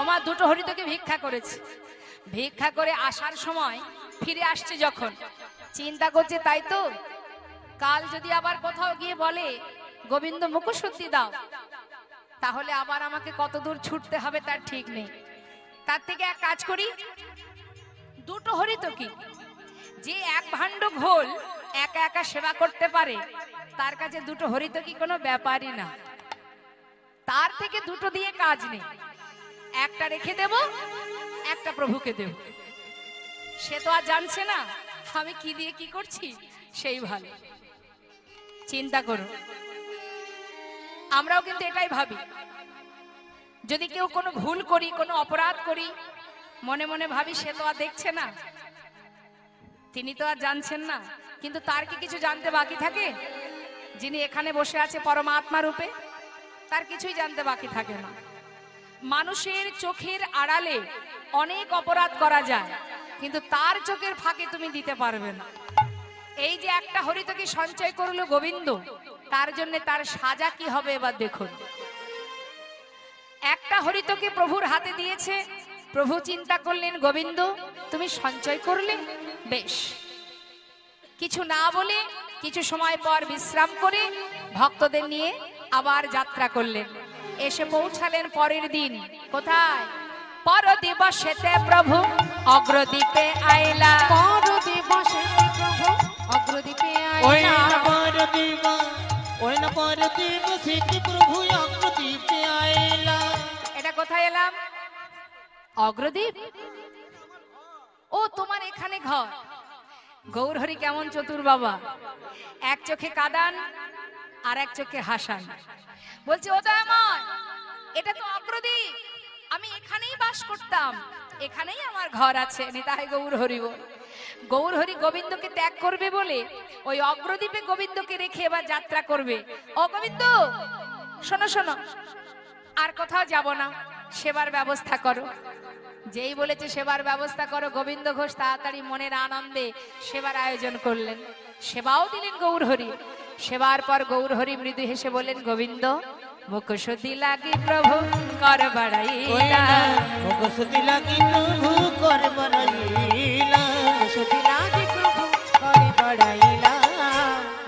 আমার দুটো হরিতকে ভিক্ষা করেছে। ভিক্ষা করে আসার সময় ফিরে আসছে যখন, চিন্তা করছে তাই তো, কাল যদি আবার কোথাও গিয়ে বলে গোবিন্দ মুখশুদ্ধি দাও, তাহলে আবার আমাকে কত দূর ছুটতে হবে তার ঠিক নেই। তার থেকে এক কাজ করি, দুটো হরিতকি, যে এক ভাণ্ড ঘোল একা একা সেবা করতে পারে তার কাছে দুটো হরিতকি কোনো ব্যাপারই না। তার থেকে দুটো দিয়ে কাজ নেই, একটা রেখে দেব, একটা প্রভুকে দেব। সে তো আর জানছে না আমি কি দিয়ে কি করছি, সেই ভালো। চিন্তা করো, আমরাও কিন্তু এটাই ভাবি, যদি কেউ কোনো ভুল করি, কোনো অপরাধ করি, মনে মনে ভাবি সে তো আর দেখছে না, তিনি তো আর জানছেন না, কিন্তু তার কি কিছু জানতে বাকি থাকে? যিনি এখানে বসে আছে পরমাত্মা রূপে, তার কিছুই জানতে বাকি থাকে না। মানুষের চোখের আড়ালে অনেক অপরাধ করা যায়, কিন্তু তার চোখের ফাঁকে তুমি দিতে পারবে না। এই যে একটা হরিতকি সঞ্চয় করলো গোবিন্দ, তার জন্য তার সাজা কি হবে এবার দেখুন। একটা হরিতকে প্রভুর হাতে দিয়েছে, প্রভু চিন্তা করলেন গোবিন্দ তুমি সঞ্চয় করলে, বেশ, কিছু না বলে কিছু সময় পর বিশ্রাম করে ভক্তদের নিয়ে আবার যাত্রা করলেন। এসে পৌঁছালেন পরের দিন কোথায়? পর দিবসেতে প্রভু অগ্রদ্বীপে আইলা। পর দিবসেতে প্রভু অগ্রদ্বীপে আইলা। প্রভু অগ্রদ্বীপে আইলা। এটা কোথায় এলাম? অগ্রদ্বীপ। ও তোমার এখানে ঘর। গৌরহরি কেমন চতুর বাবা, এক চোখে কাদান আর এক চোখে হাসান। বলছে ও দয়াময়, এটা তো অগ্রদ্বীপ, আমি এখানেই বাস করতাম, এখানেই আমার ঘর আছে। নিতাই গৌরহরি বল। গৌরহরি গোবিন্দকে ত্যাগ করবে বলে ওই অগ্রদ্বীপে গোবিন্দকে রেখে এবার যাত্রা করবে। ও গোবিন্দ শোনো শোনো, আর কোথাও যাব না, সেবার ব্যবস্থা করো। যেই বলেছে সেবার ব্যবস্থা করো, গোবিন্দ ঘোষ তাড়াতাড়ি মনের আনন্দে সেবার আয়োজন করলেন, সেবাও দিলেন গৌরহরি। সেবার পর গৌরহরি মৃদু হেসে বললেন গোবিন্দ মুখশুদ্ধি লাগি প্রভু কর বাড়াইলা। মুখশুদ্ধি লাগি প্রভু কর বাড়াইলা। মুখশুদ্ধি লাগি প্রভু কর বাড়াইলা।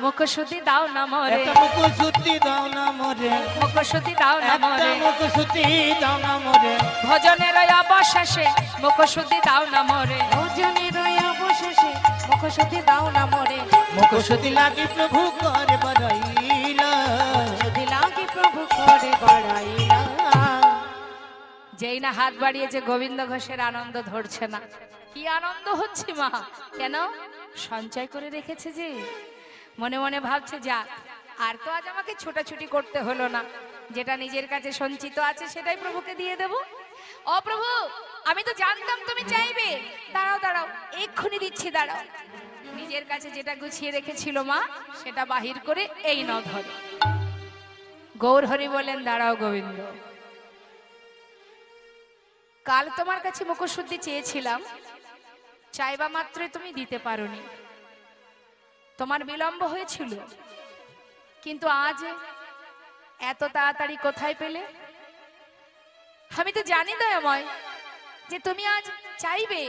মুখশুদ্ধি দাও না মোরে, মুখশুদ্ধি দাও না মোরে, মুখশুদ্ধি দাও না মোরে, মুখশুদ্ধি দাও না মোরে। ভজনের অবশেষে মুখশুদ্ধি দাও না মোরে, ভজনের অবশেষে মুখশুদ্ধি দাও না মোরে। মুখশুদ্ধি লাগি প্রভু কর বাড়াইলা। মুখশুদ্ধি লাগি প্রভু কর বাড়াইলা। যেই না হাত বাড়িয়েছে গোবিন্দ ঘোষের আনন্দ ধরছে না। কি আনন্দ হচ্ছে মা, কেন? সঞ্চয় করে রেখেছে যে, মনে মনে ভাবছে যাক, আর তো আজ আমাকে ছোটাছুটি করতে হলো না, যেটা নিজের কাছে সঞ্চিত আছে সেটাই প্রভুকে দিয়ে দেব। ও প্রভু, আমি তো জানতাম তুমি চাইবে, দাঁড়াও দাঁড়াও, এক্ষুনি দিচ্ছি, দাঁড়াও। নিজের কাছে যেটা গুছিয়ে রেখেছিল মা, সেটা বাহির করে এই নাও ধরো। গৌরহরি বলেন দাঁড়াও গোবিন্দ, কাল তোমার কাছে মুখশুদ্ধি চেয়েছিলাম, চাইবা মাত্রই তুমি দিতে পারোনি, তোমার বিলম্ব হয়েছিল, কিন্তু আজ এত তাড়াতাড়ি কোথায় পেলে? আমি তো জানি দয়াময় যে তুমি আজ চাইবে,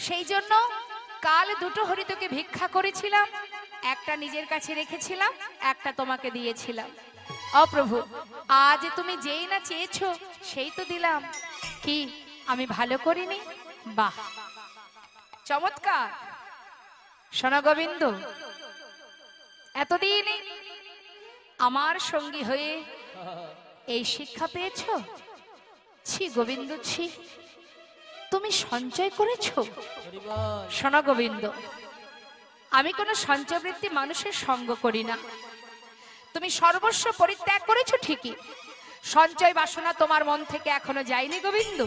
সেই জন্য কাল দুটো হরিতকে ভিক্ষা করেছিলাম, একটা নিজের কাছে রেখেছিলাম, একটা তোমাকে দিয়েছিলাম। অপ্রভু, আজ তুমি যেই না চেয়েছো সেই তো দিলাম, কি আমি ভালো করিনি? বাহ, চমৎকার। শোনো গোবিন্দ, এতদিন আমার সঙ্গী হয়ে এই শিক্ষা পেয়েছো? ছি গোবিন্দ ছি, তুমি সঞ্চয় করেছো? শোনো গোবিন্দ, আমি কোনো সঞ্চয়বৃত্তি মানুষের সঙ্গ করি না। তুমি সর্বস্ব পরিত্যাগ করেছো ঠিকই, সঞ্চয় বাসনা তোমার মন থেকে এখনো যায়নি গোবিন্দ,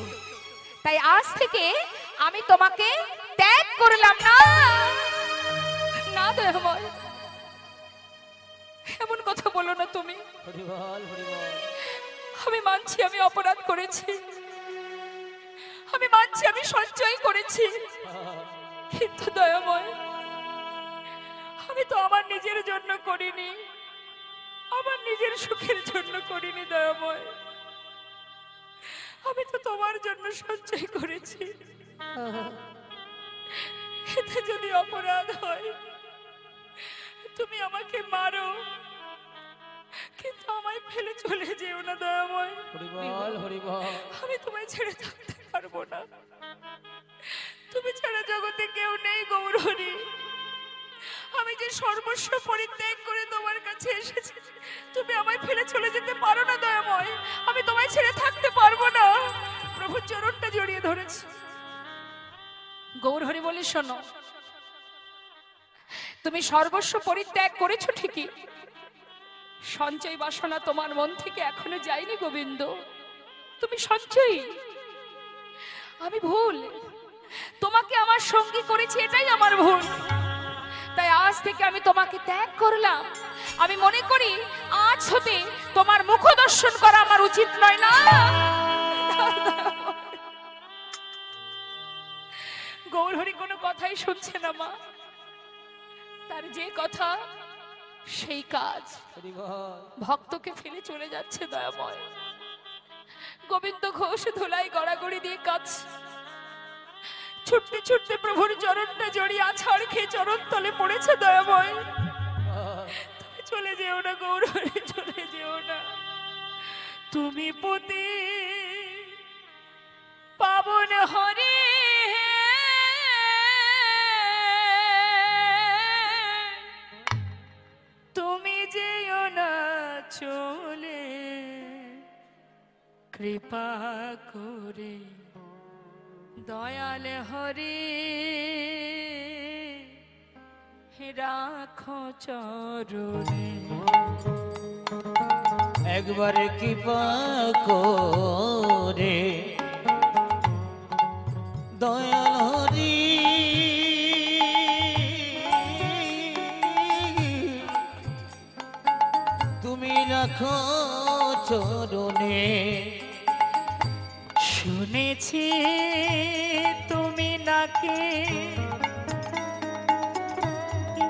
তাই আজ থেকে আমি তোমাকে ত্যাগ করলাম না। না দয়াময়, এমন কথা বলো না তুমি। আমি মানছি আমি অপরাধ করেছি, আমি মানছি আমি সঞ্চয় করেছি, কিন্তু দয়াময় আমি তো আমার নিজের জন্য করিনি, আমার নিজের সুখের জন্য করিনি দয়াময়। আমি তো তোমার জন্য সঞ্চয় করেছি, এতে যদি অপরাধ হয় তুমি আমাকে মারো, কিন্তু আমায় ফেলে চলে যেও না দয়াময়। হরিবল হরিবল। আমি তোমায় ছেড়ে থাকতে পারবো না, তুমি ছাড়া জগতে কেউ নেই গৌরহরি। আমি যে সর্বস্ব পরিত্যাগ করে তোমার কাছে এসেছি, তুমি আমায় ফেলে চলে যেতে পারো না দয়াময়। আমি তোমায় ছেড়ে থাকতে পারবো না। প্রভুর চরণটা জড়িয়ে ধরেছি। গৌরহরি বলে, শোনো, তুমি সর্বস্ব পরিত্যাগ করেছো ঠিকই, সঞ্চয় বাসনা তোমার মন থেকে এখনো যায়নি গোবিন্দ। তুমি সঞ্চয়ী, আমি ভুল, তোমাকে আমার সঙ্গী করেছি, এটাই আমার ভুল। তাই আজ থেকে আমি তোমাকে ত্যাগ করলাম। আমি মনে করি আজ হতে তোমার মুখ দর্শন করা আমার উচিত নয়। না, গৌরহরি কোনো কথাই শুনছে না মা। তার যে কথা সেই কাজ, ভক্তকে ফেলে চলে যাচ্ছে দয়াময়। গোবিন্দ ঘোষ ধুলাই গড়াগড়ি দিয়ে কাজ, ছুটতে ছুটতে প্রভুর চরণটা জড়িয়ে আছাড় খেয়ে চরণ তলে পড়েছে দয়াময়। তুমি চলে যেও না গৌরহরি, চলে যেও না। তুমি পতি পাবন হরি, তুমি যেও না চলে, কৃপা করে দয়াল হরি রাখো চরণে। একবার কৃপা করে দয়াল হরি তুমি রাখো চরণে। শুনেছি তুমি নাকি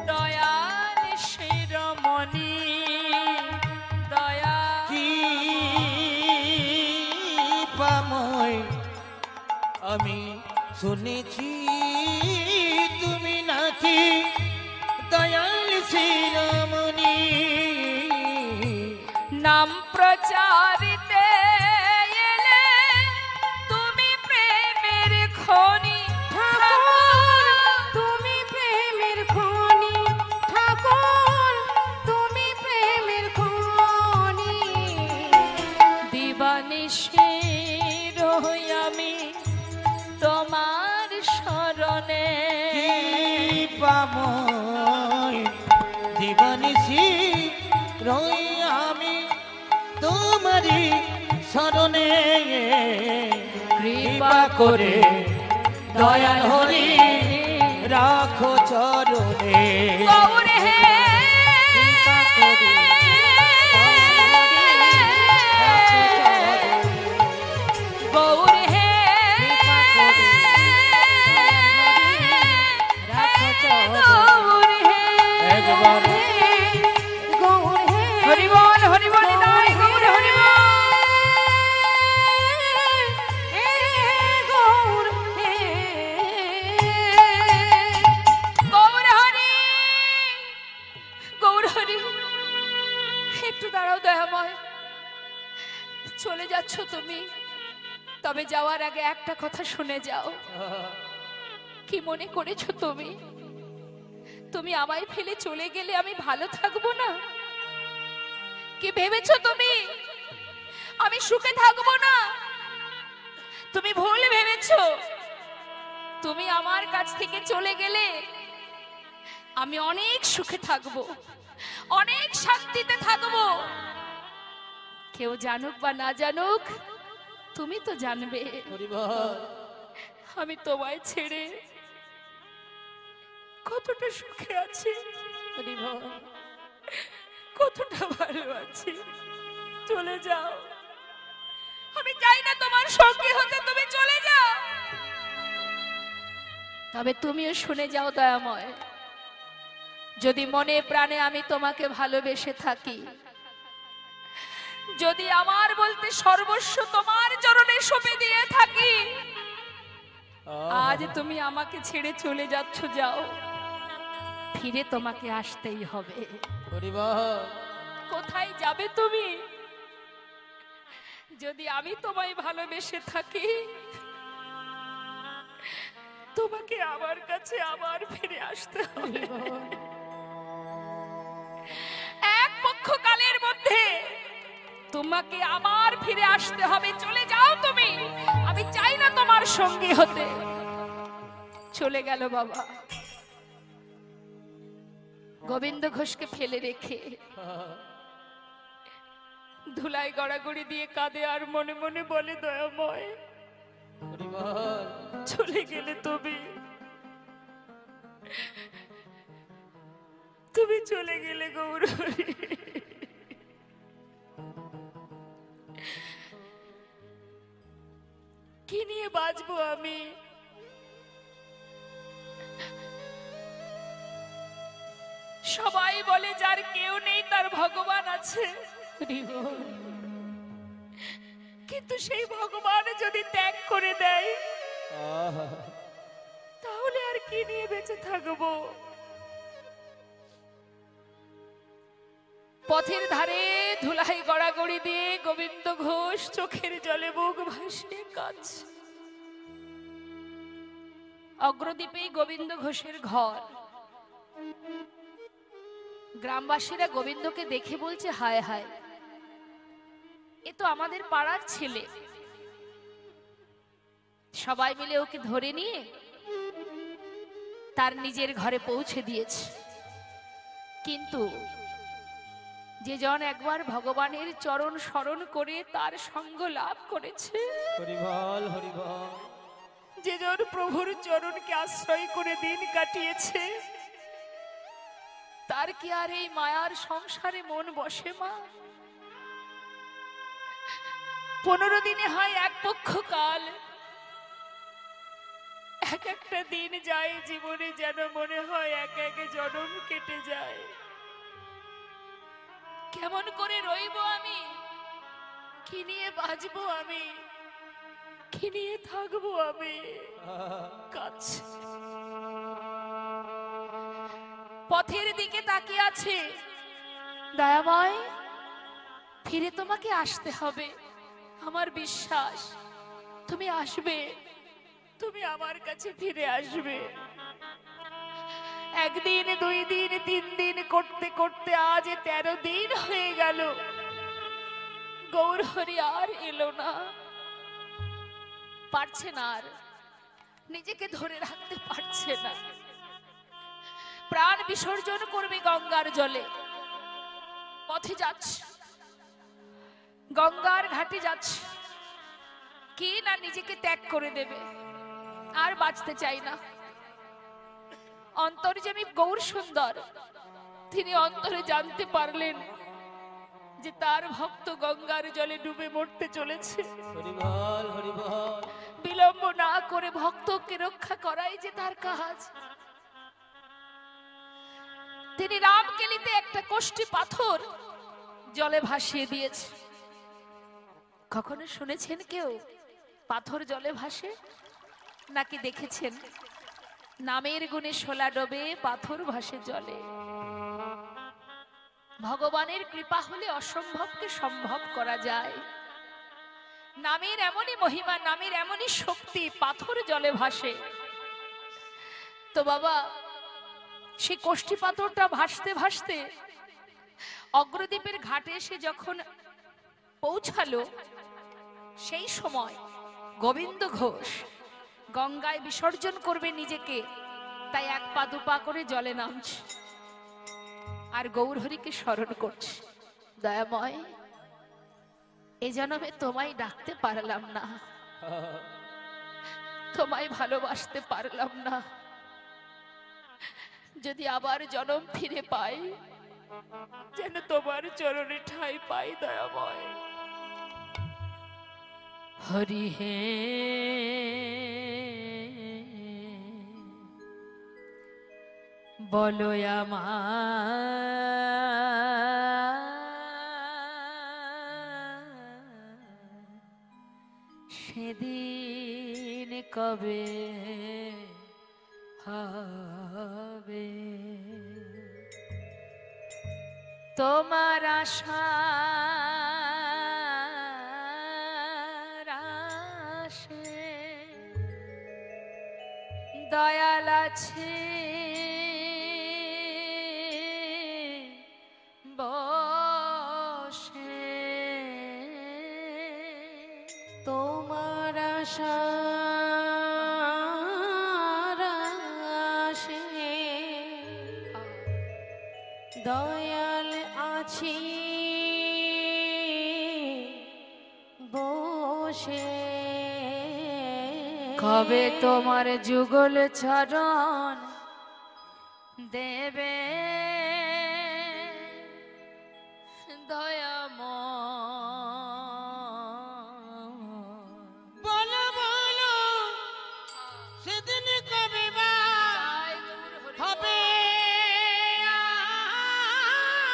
দয়াল শিরোমণি, দয়া কি পাময় আমি শুনেছি তুমি নাকি দয়াল শিরোমণি। নাম প্রচারিতে এলে তুমি প্রেমের খনি, তুমি প্রেমের খনি ঠাকুর, তুমি প্রেমের খনি। দিবানিশি রই আমি তোমার শরণে। পাময় দিবানিশি রই আমি তোমারি শরণে। কৃপা করে দয়াল হরি রাখো চরণে। গৌর হে কৃপা করে গৌর হে গৌর হে একবার গৌর হে হরি বল হরি বল নিতাই গৌর হরি বল। গৌর হে গৌর হরি গৌর হরি, একটু দাঁড়াও দয়াময়। চলে যাচ্ছ তুমি, তবে যাওয়ার আগে একটা কথা শুনে যাও। কি মনে করেছো তুমি? তুমি আমায় ফেলে চলে গেলে আমি ভালো থাকবো না? কি ভেবেছো তুমি আমি সুখে থাকবো না? তুমি ভুল ভেবেছো। তুমি আমার কাছ থেকে চলে গেলে আমি অনেক সুখে থাকবো, অনেক শান্তিতে থাকবো। কেউ জানুক বা না জানুক, তুমি তো জানবে আমি তোমায় ছেড়ে কতটা সুখে আছি, কতটা ভালো আছি। চলে যাও, আমি চাই না তোমার সঙ্গে হতে, তুমি চলে যাও। তবে তুমিও শুনে যাও দয়াময়, যদি মনে প্রাণে আমি তোমাকে ভালোবেসে থাকি, যদি আমার বলতে সর্বস্ব তোমার চরণে সঁপে দিয়ে থাকি, আজ তুমি আমাকে ছেড়ে চলে যাচ্ছ, যাও, ফিরে তোমাকে আসতেই হবে। হরি বল। কোথায় যাবে তুমি? যদি আমি তোমায় ভালোবেসে থাকি, তোমাকে আমার কাছে আবার ফিরে আসতে হবে। এক পক্ষকালের মধ্যে তোমাকে আবার ফিরে আসতে হবে। চলে যাও তুমি, আমি চাই না তোমার সঙ্গী হতে। চলে গেল বাবা, গোবিন্দ ঘোষকে ফেলে রেখে ধুলাই গড়াগড়ি দিয়ে কাঁদে আর মনে মনে বলে, দয়াময়, হরি বল। চলে গেলে তুমি, তুমি চলে গেলে গৌরহরি, কি নিয়ে বাঁচবো আমি? সবাই বলে যার কেউ নেই তার ভগবান আছে, কিন্তু সেই ভগবান যদি ত্যাগ করে দেয়, তাহলে আর কি নিয়ে বেঁচে থাকবো? পথের ধারে ধুলাই গড়াগড়ি দিয়ে গোবিন্দ ঘোষ চোখের জলে বুক ভাসিয়ে কাঁদছে। অগ্রদ্বীপে গোবিন্দ ঘোষের ঘর। গ্রামবাসীরা গোবিন্দকে দেখে বলছে, হায় হায়, এ তো আমাদের পাড়ার ছেলে। সবাই মিলে ওকে ধরে নিয়ে তার নিজের ঘরে পৌঁছে দিয়েছে। কিন্তু যে জন একবার ভগবানের চরণ স্মরণ করে তার সঙ্গ লাভ করেছে, হরি বল, হরি বল। যে জন প্রভুর চরণকে আশ্রয় করে দিন কাটিয়েছে, তার কি আর এই মায়ার সংসারে মন বসে মা? 15 দিনে হয় এক পক্ষ কাল, এক একটা দিন যায় জীবনে যেন মনে হয় এক এক জনম কেটে যায়। কেমন করে রইব আমি? কি নিয়ে বাঁচবো আমি? কি নিয়ে থাকবো আমি? কাছে পথের দিকে তাকিয়ে আছে, দয়াময়, ফিরে তোমাকে আসতে হবে। আমার বিশ্বাস তুমি আসবে, তুমি আমার কাছে ফিরে আসবে। একদিন, 2 দিন, 3 দিন করতে করতে আজ 13 দিন হয়ে গেল, গৌরহরি আর এলো না। পারছে না, আর নিজেকে ধরে রাখতে পারছে না। প্রাণ বিসর্জন করবে গঙ্গার জলে। পথে যাচ্ছে, গঙ্গার ঘাটে যাচ্ছে, কি না নিজেকে ত্যাগ করে দেবে, আর বাঁচতে চাই না। অন্তর্যামী গৌর সুন্দর, তিনি অন্তরে জানতে পারলেন যে তার ভক্ত গঙ্গার জলে ডুবে মরতে চলেছে। হরি বল, হরি বল। বিলম্ব না করে ভক্তকে রক্ষা করাই যে তার কাজ। তিনি রামকেলিতে একটা কোষ্ঠী পাথর জলে ভাসিয়ে দিয়েছে। কখনো শুনেছেন কেউ পাথর জলে ভাসে? নাকি দেখেছেন? নামের গুণে শোলা ডোবে, পাথর ভাসে জলে। ভগবানের কৃপা হলে অসম্ভবকে সম্ভব করা যায়। নামের এমনই মহিমা, নামের এমনই শক্তি, পাথর জলে ভাসে। তো বাবা, সেই কোষ্ঠী পাথরটা ভাসতে ভাসতে অগ্রদ্বীপের ঘাটে এসে যখন পৌঁছালো, সেই সময় গোবিন্দ ঘোষ গঙ্গায় বিসর্জন করবে নিজেকে, তাই 1 পা 2 পা করে জলে নামছে আর গৌরহরিকে স্মরণ করছে। দয়াময়, এ জন্মে তোমায় ডাকতে পারলাম না, তোমায় ভালোবাসতে পারলাম না। যদি আবার জন্ম ফিরে পাই, যেন তোমার চরণে ঠাঁই পাই দয়াময়। হরি হে বলো আমার সেদিন কবে হবে তোমার আশার আশে দয়াল আছে বসে তোমার আশার আশে দয়াল আছি বসে কবে তোমার যুগল চরণ দেবে দয়াময় বলো বলো সেদিন কবে বা হবে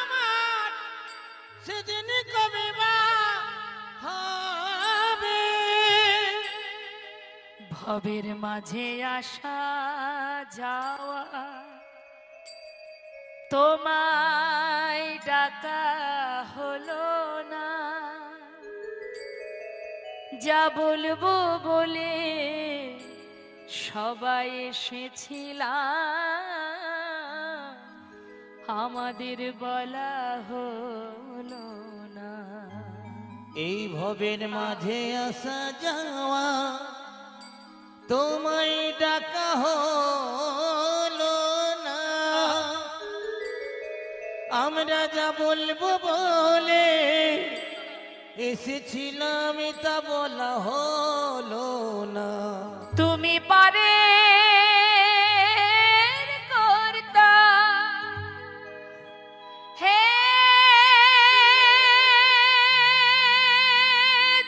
আমার, সেদিন কবে বা হবে। ভবের মাঝে আসা যাওয়া তোমায় ডাকা হলো না, যা বলবো বলে সবাই এসেছিলাম, আমাদের বলা হলো না। এই ভবের মাঝে আসা যাওয়া তোমায় ডাকা হলো না, আমরা যা বলবো বলে এসেছিলাম তা বলা হলো না। তুমি পারে করতা হে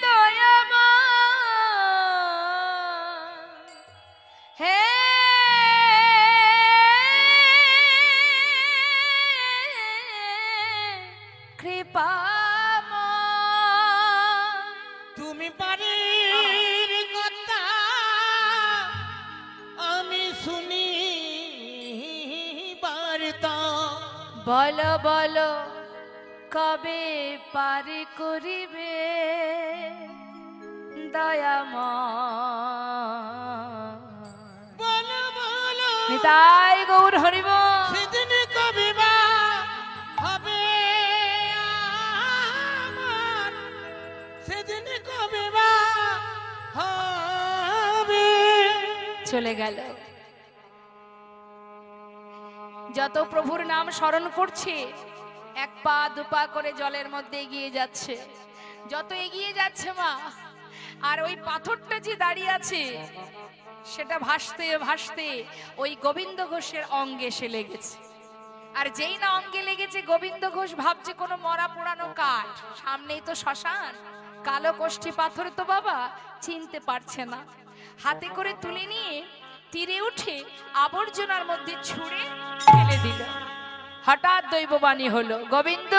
দয়াময়, হে কৃপাময়, তুমি পারে কথা আমি শুনি বার্তা, বলো বলো কবে পারি করিবে দয়াময়। বলো বলো নিতাই গৌর হরিব। সেদিন কবে বা হবে আমার, সেদিন কবে বা হবে। চলে গেল। যত প্রভুর নাম স্মরণ করছে এক পা দুপা করে জলের মধ্যে এগিয়ে যাচ্ছে, যত এগিয়ে যাচ্ছে মা, আর ওই পাথরটা যে দাঁড়িয়ে আছে সেটা ভাসতে ভাসতে ওই গোবিন্দ ঘোষের অঙ্গে এসে লেগেছে। আর যেই না অঙ্গে লেগেছে গোবিন্দ ঘোষ ভাবছে কোনো মরা পোড়ানো কাঠ, সামনেই তো শ্মশান, কালো কোষ্ঠী পাথর তো বাবা চিনতে পারছে না। হাতে করে তুলে নিয়ে তীরে উঠে আবর্জনার মধ্যে ছুঁড়ে ফেলে দিল। হঠাৎ দৈববাণী হলো, গোবিন্দ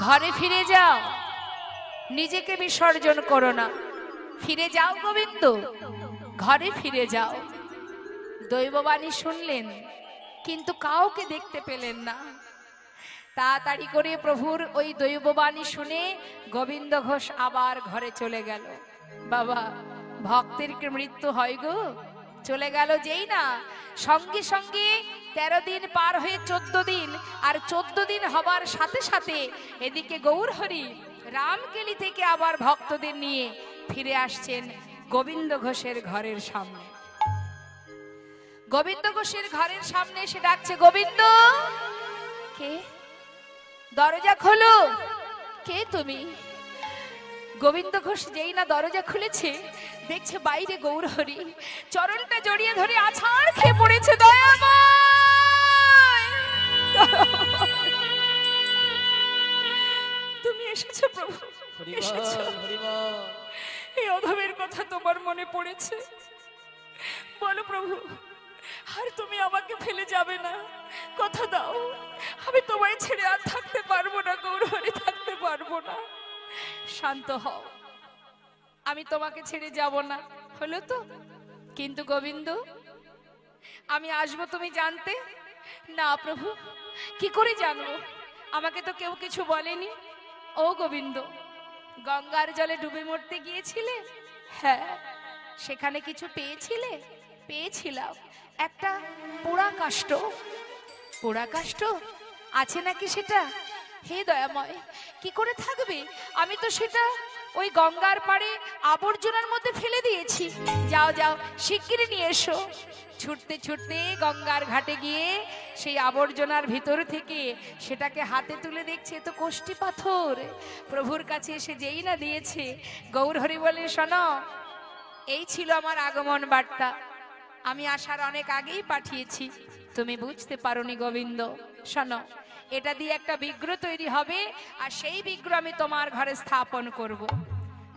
ঘরে ফিরে যাও, নিজেকে বিসর্জন করো না, ফিরে যাও গোবিন্দ, ঘরে ফিরে যাও। দৈববাণী শুনলেন কিন্তু কাউকে দেখতে পেলেন না। তাড়াতাড়ি করে প্রভুর ওই দৈববাণী শুনে গোবিন্দ ঘোষ আবার ঘরে চলে গেল। বাবা ভক্তের কি মৃত্যু হয় গো? চলে গেল যেই না, সঙ্গে সঙ্গে 13 দিন পার হয়ে 14 দিন, আর 14 দিন হবার সাথে সাথে এদিকে গৌরহরি রামকেলি থেকে আবার ভক্তদের নিয়ে ফিরে আসছেন গোবিন্দ ঘোষের ঘরের সামনে। গোবিন্দ ঘোষের ঘরের সামনে এসে ডাকছে, গোবিন্দ কে? দরজা খোলো, কে তুমি? গোবিন্দ ঘোষ যেই না দরজা খুলেছে দেখছে বাইরে গৌরহরি, চরণটা জড়িয়ে ধরে আছাড় খেয়ে পড়েছে, দয়াময় তুমি এসেছো প্রভু, এসেছো। এই অধমের কথা তোমার মনে পড়েছে, বলো প্রভু আর তুমি আমাকে ফেলে যাবে না, কথা দাও, আমি তোমায় ছেড়ে আর থাকতে পারবো না গৌরহরি, থাকতে পারবো না। শান্ত হও, আমি তোমাকে ছেড়ে যাব না, হলো তো? কিন্তু গোবিন্দ, আমি আসবো তুমি জানতে? না প্রভু, কি করে জানবো? আমাকে তো কেউ কিছু বলেনি। ও গোবিন্দ, গঙ্গার জলে ডুবে মরতে গিয়েছিলে? হ্যাঁ। সেখানে কিছু পেয়েছিলে? পেয়েছিলাম একটা পোড়া কাষ্ঠ। পোড়া কাষ্ঠ আছে নাকি সেটা? হে দয়াময়, কি করে থাকবে? আমি তো সেটা ওই গঙ্গার পাড়ে আবর্জনার মধ্যে ফেলে দিয়েছি। যাও যাও, শিগগিরই নিয়ে এসো। ছুটতে ছুটতে গঙ্গার ঘাটে গিয়ে সেই আবর্জনার ভিতর থেকে সেটাকে হাতে তুলে দেখছে, তো কোষ্ঠী পাথর। প্রভুর কাছে এসে যেই না দিয়েছে, গৌরহরি বলে, শোনো, এই ছিল আমার আগমন বার্তা। আমি আসার অনেক আগেই পাঠিয়েছি, তুমি বুঝতে পারোনি গোবিন্দ। শোনো, এটা দিয়ে একটা বিগ্রহ তৈরি হবে, আর সেই বিগ্রহ আমি তোমার ঘরে স্থাপন করব।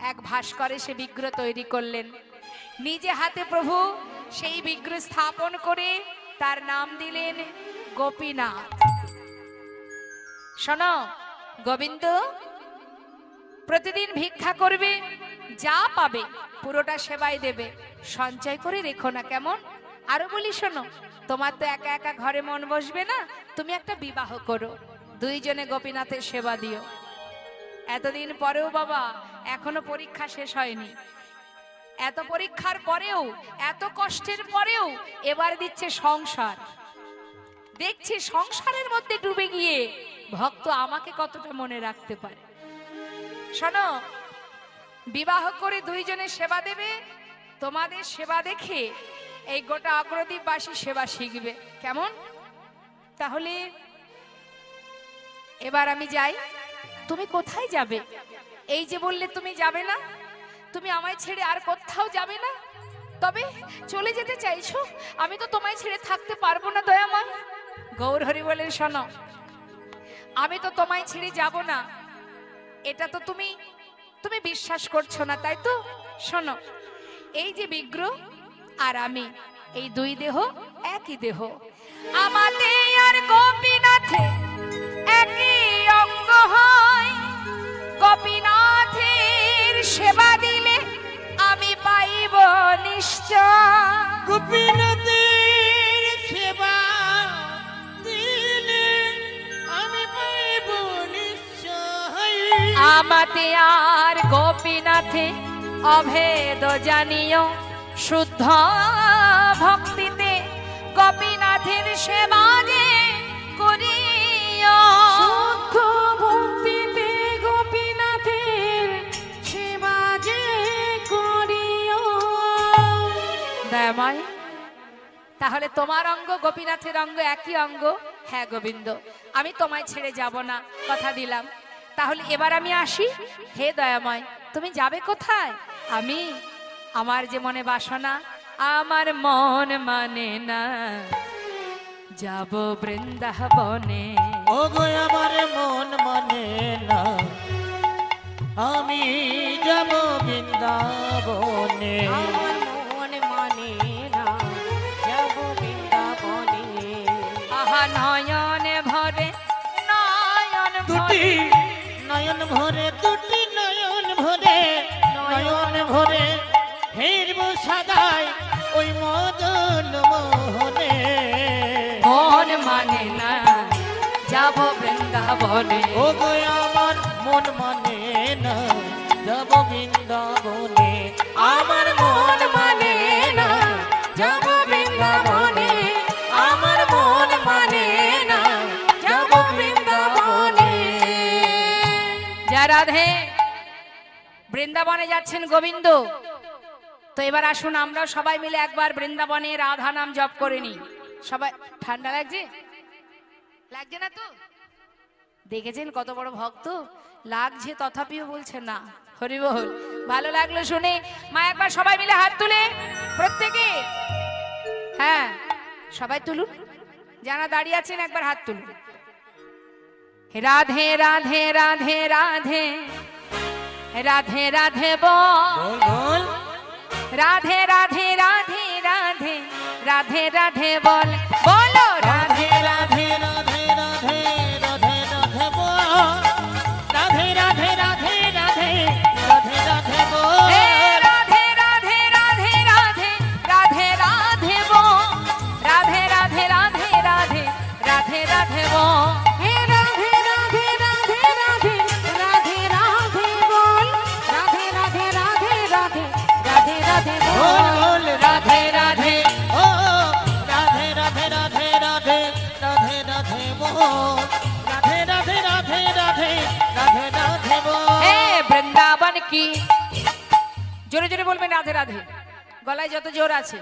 এক ভাস্করে সে বিগ্রহ তৈরি করলেন। নিজে হাতে প্রভু সেই বিগ্রহ স্থাপন করে তার নাম দিলেন গোপীনাথ। শোনো গোবিন্দ, প্রতিদিন ভিক্ষা করবে, যা পাবে পুরোটা সেবায় দেবে, সঞ্চয় করে রেখো না, কেমন? আরো বলি, শোনো, তোমার তো একা একা ঘরে মন বসবে না, তুমি একটা বিবাহ করো, দুইজনে গোপীনাথের সেবা দিও। এতদিন পরেও বাবা, এখনো পরীক্ষা শেষ হয়নি। এত পরীক্ষার পরেও, এত কষ্টের পরেও এবার দিচ্ছে সংসার। দেখছি সংসারের মধ্যে ডুবে গিয়ে ভক্ত আমাকে কতটা মনে রাখতে পারে। শোনো, বিবাহ করে দুইজনে সেবা দেবে, তোমাদের সেবা দেখে এই গোটা অগ্রদ্বীপবাসী সেবা শিখবে, কেমন? তাহলে এবার আমি যাই। তুমি কোথায় যাবে? এই যে বললে তুমি যাবে না, তুমি আমায় ছেড়ে আর কোথাও যাবে না, তবে চলে যেতে চাইছো? আমি তো তোমায় ছেড়ে থাকতে পারবো না দয়াময়। গৌরহরি বলেন, শোনো, আমি তো তোমায় ছেড়ে যাব না, এটা তো তুমি বিশ্বাস করছো না, তাই তো? শোনো, এই যে বিগ্রহ আর আমি, এই দুই দেহ একই দেহ। আমাদের আর গোপীনাথে একই অঙ্গ হয়, গোপীনাথের সেবা দিলে আমি পাইব নিশ্চয়। গোপীনাথের সেবা দিলে আমি পাইব নিশ্চয়। আমাতে আর গোপীনাথে অভেদ জানিও, শুদ্ধ ভক্তিতে গোপীনাথের সেবা যে করিও। শুদ্ধ ভক্তিতে গোপীনাথের সেবা যে করিও। দয়াময়, তাহলে তোমার অঙ্গ গোপীনাথের অঙ্গ একই অঙ্গ? হ্যাঁ গোবিন্দ, আমি তোমায় ছেড়ে যাব না, কথা দিলাম। তাহলে এবার আমি আসি। হে দয়াময়, তুমি যাবে কোথায়? আমি, আমার যে মনে বাসনা, আমার মন মানে না, যাব বৃন্দাবনে। ও গো আমার মন মানে না, আমি যাব বৃন্দাবনে। আমার মন মানে না, যাব বৃন্দাবনে। আহা নয়নে ভরে, নয়ন দুটি ভরে, নয়ন ভরে, দুটি নয়ন ভরে, নয়ন ভরে ফিরব সদাই ওই মদন মোহনে। মন মানে না, যাব বৃন্দাবনে। ও গো আমার মন মানে না, যাব বৃন্দাবনে। আমার মন মানে না, যাব বৃন্দাবনে। আমার মন মানে না, যাব বৃন্দাবনে। যা রাধে, বৃন্দাবনে যাচ্ছেন গোবিন্দ। তো এবার আসুন আমরা সবাই মিলে একবার বৃন্দাবনে রাধা নাম জপ করে নি। সবাই, ঠান্ডা লাগছে? লাগছে না তো? দেখেছেন কত বড় ভক্ত, লাগছে তথাপিও বলছে না। হরি বল, ভালো লাগলো শুনে। মা একবার সবাই মিলে হাত তুলে প্রত্যেকে, হ্যাঁ সবাই তুলুন, যারা দাঁড়িয়ে আছেন একবার হাত তুলুন। রাধে রাধে রাধে রাধে রাধে রাধে বল, বল রাধে রাধে রাধে রাধে রাধে রাধে বল, বলো রাধে রাধে রাধে রাধে রাধে রাধে বল, রাধে রাধে রাধে রাধে রাধে রাধে বল। রাধে বল বল। বল রাধে রাধে ও রাধে রাধে রাধে রাধে রাধে রাধে বল রাধে রাধে রাধে রাধে রাধে রাধে বল হে বৃন্দাবন কি, জোরে জোরে বলবেন রাধে রাধে, গলায় যত জোর আছে।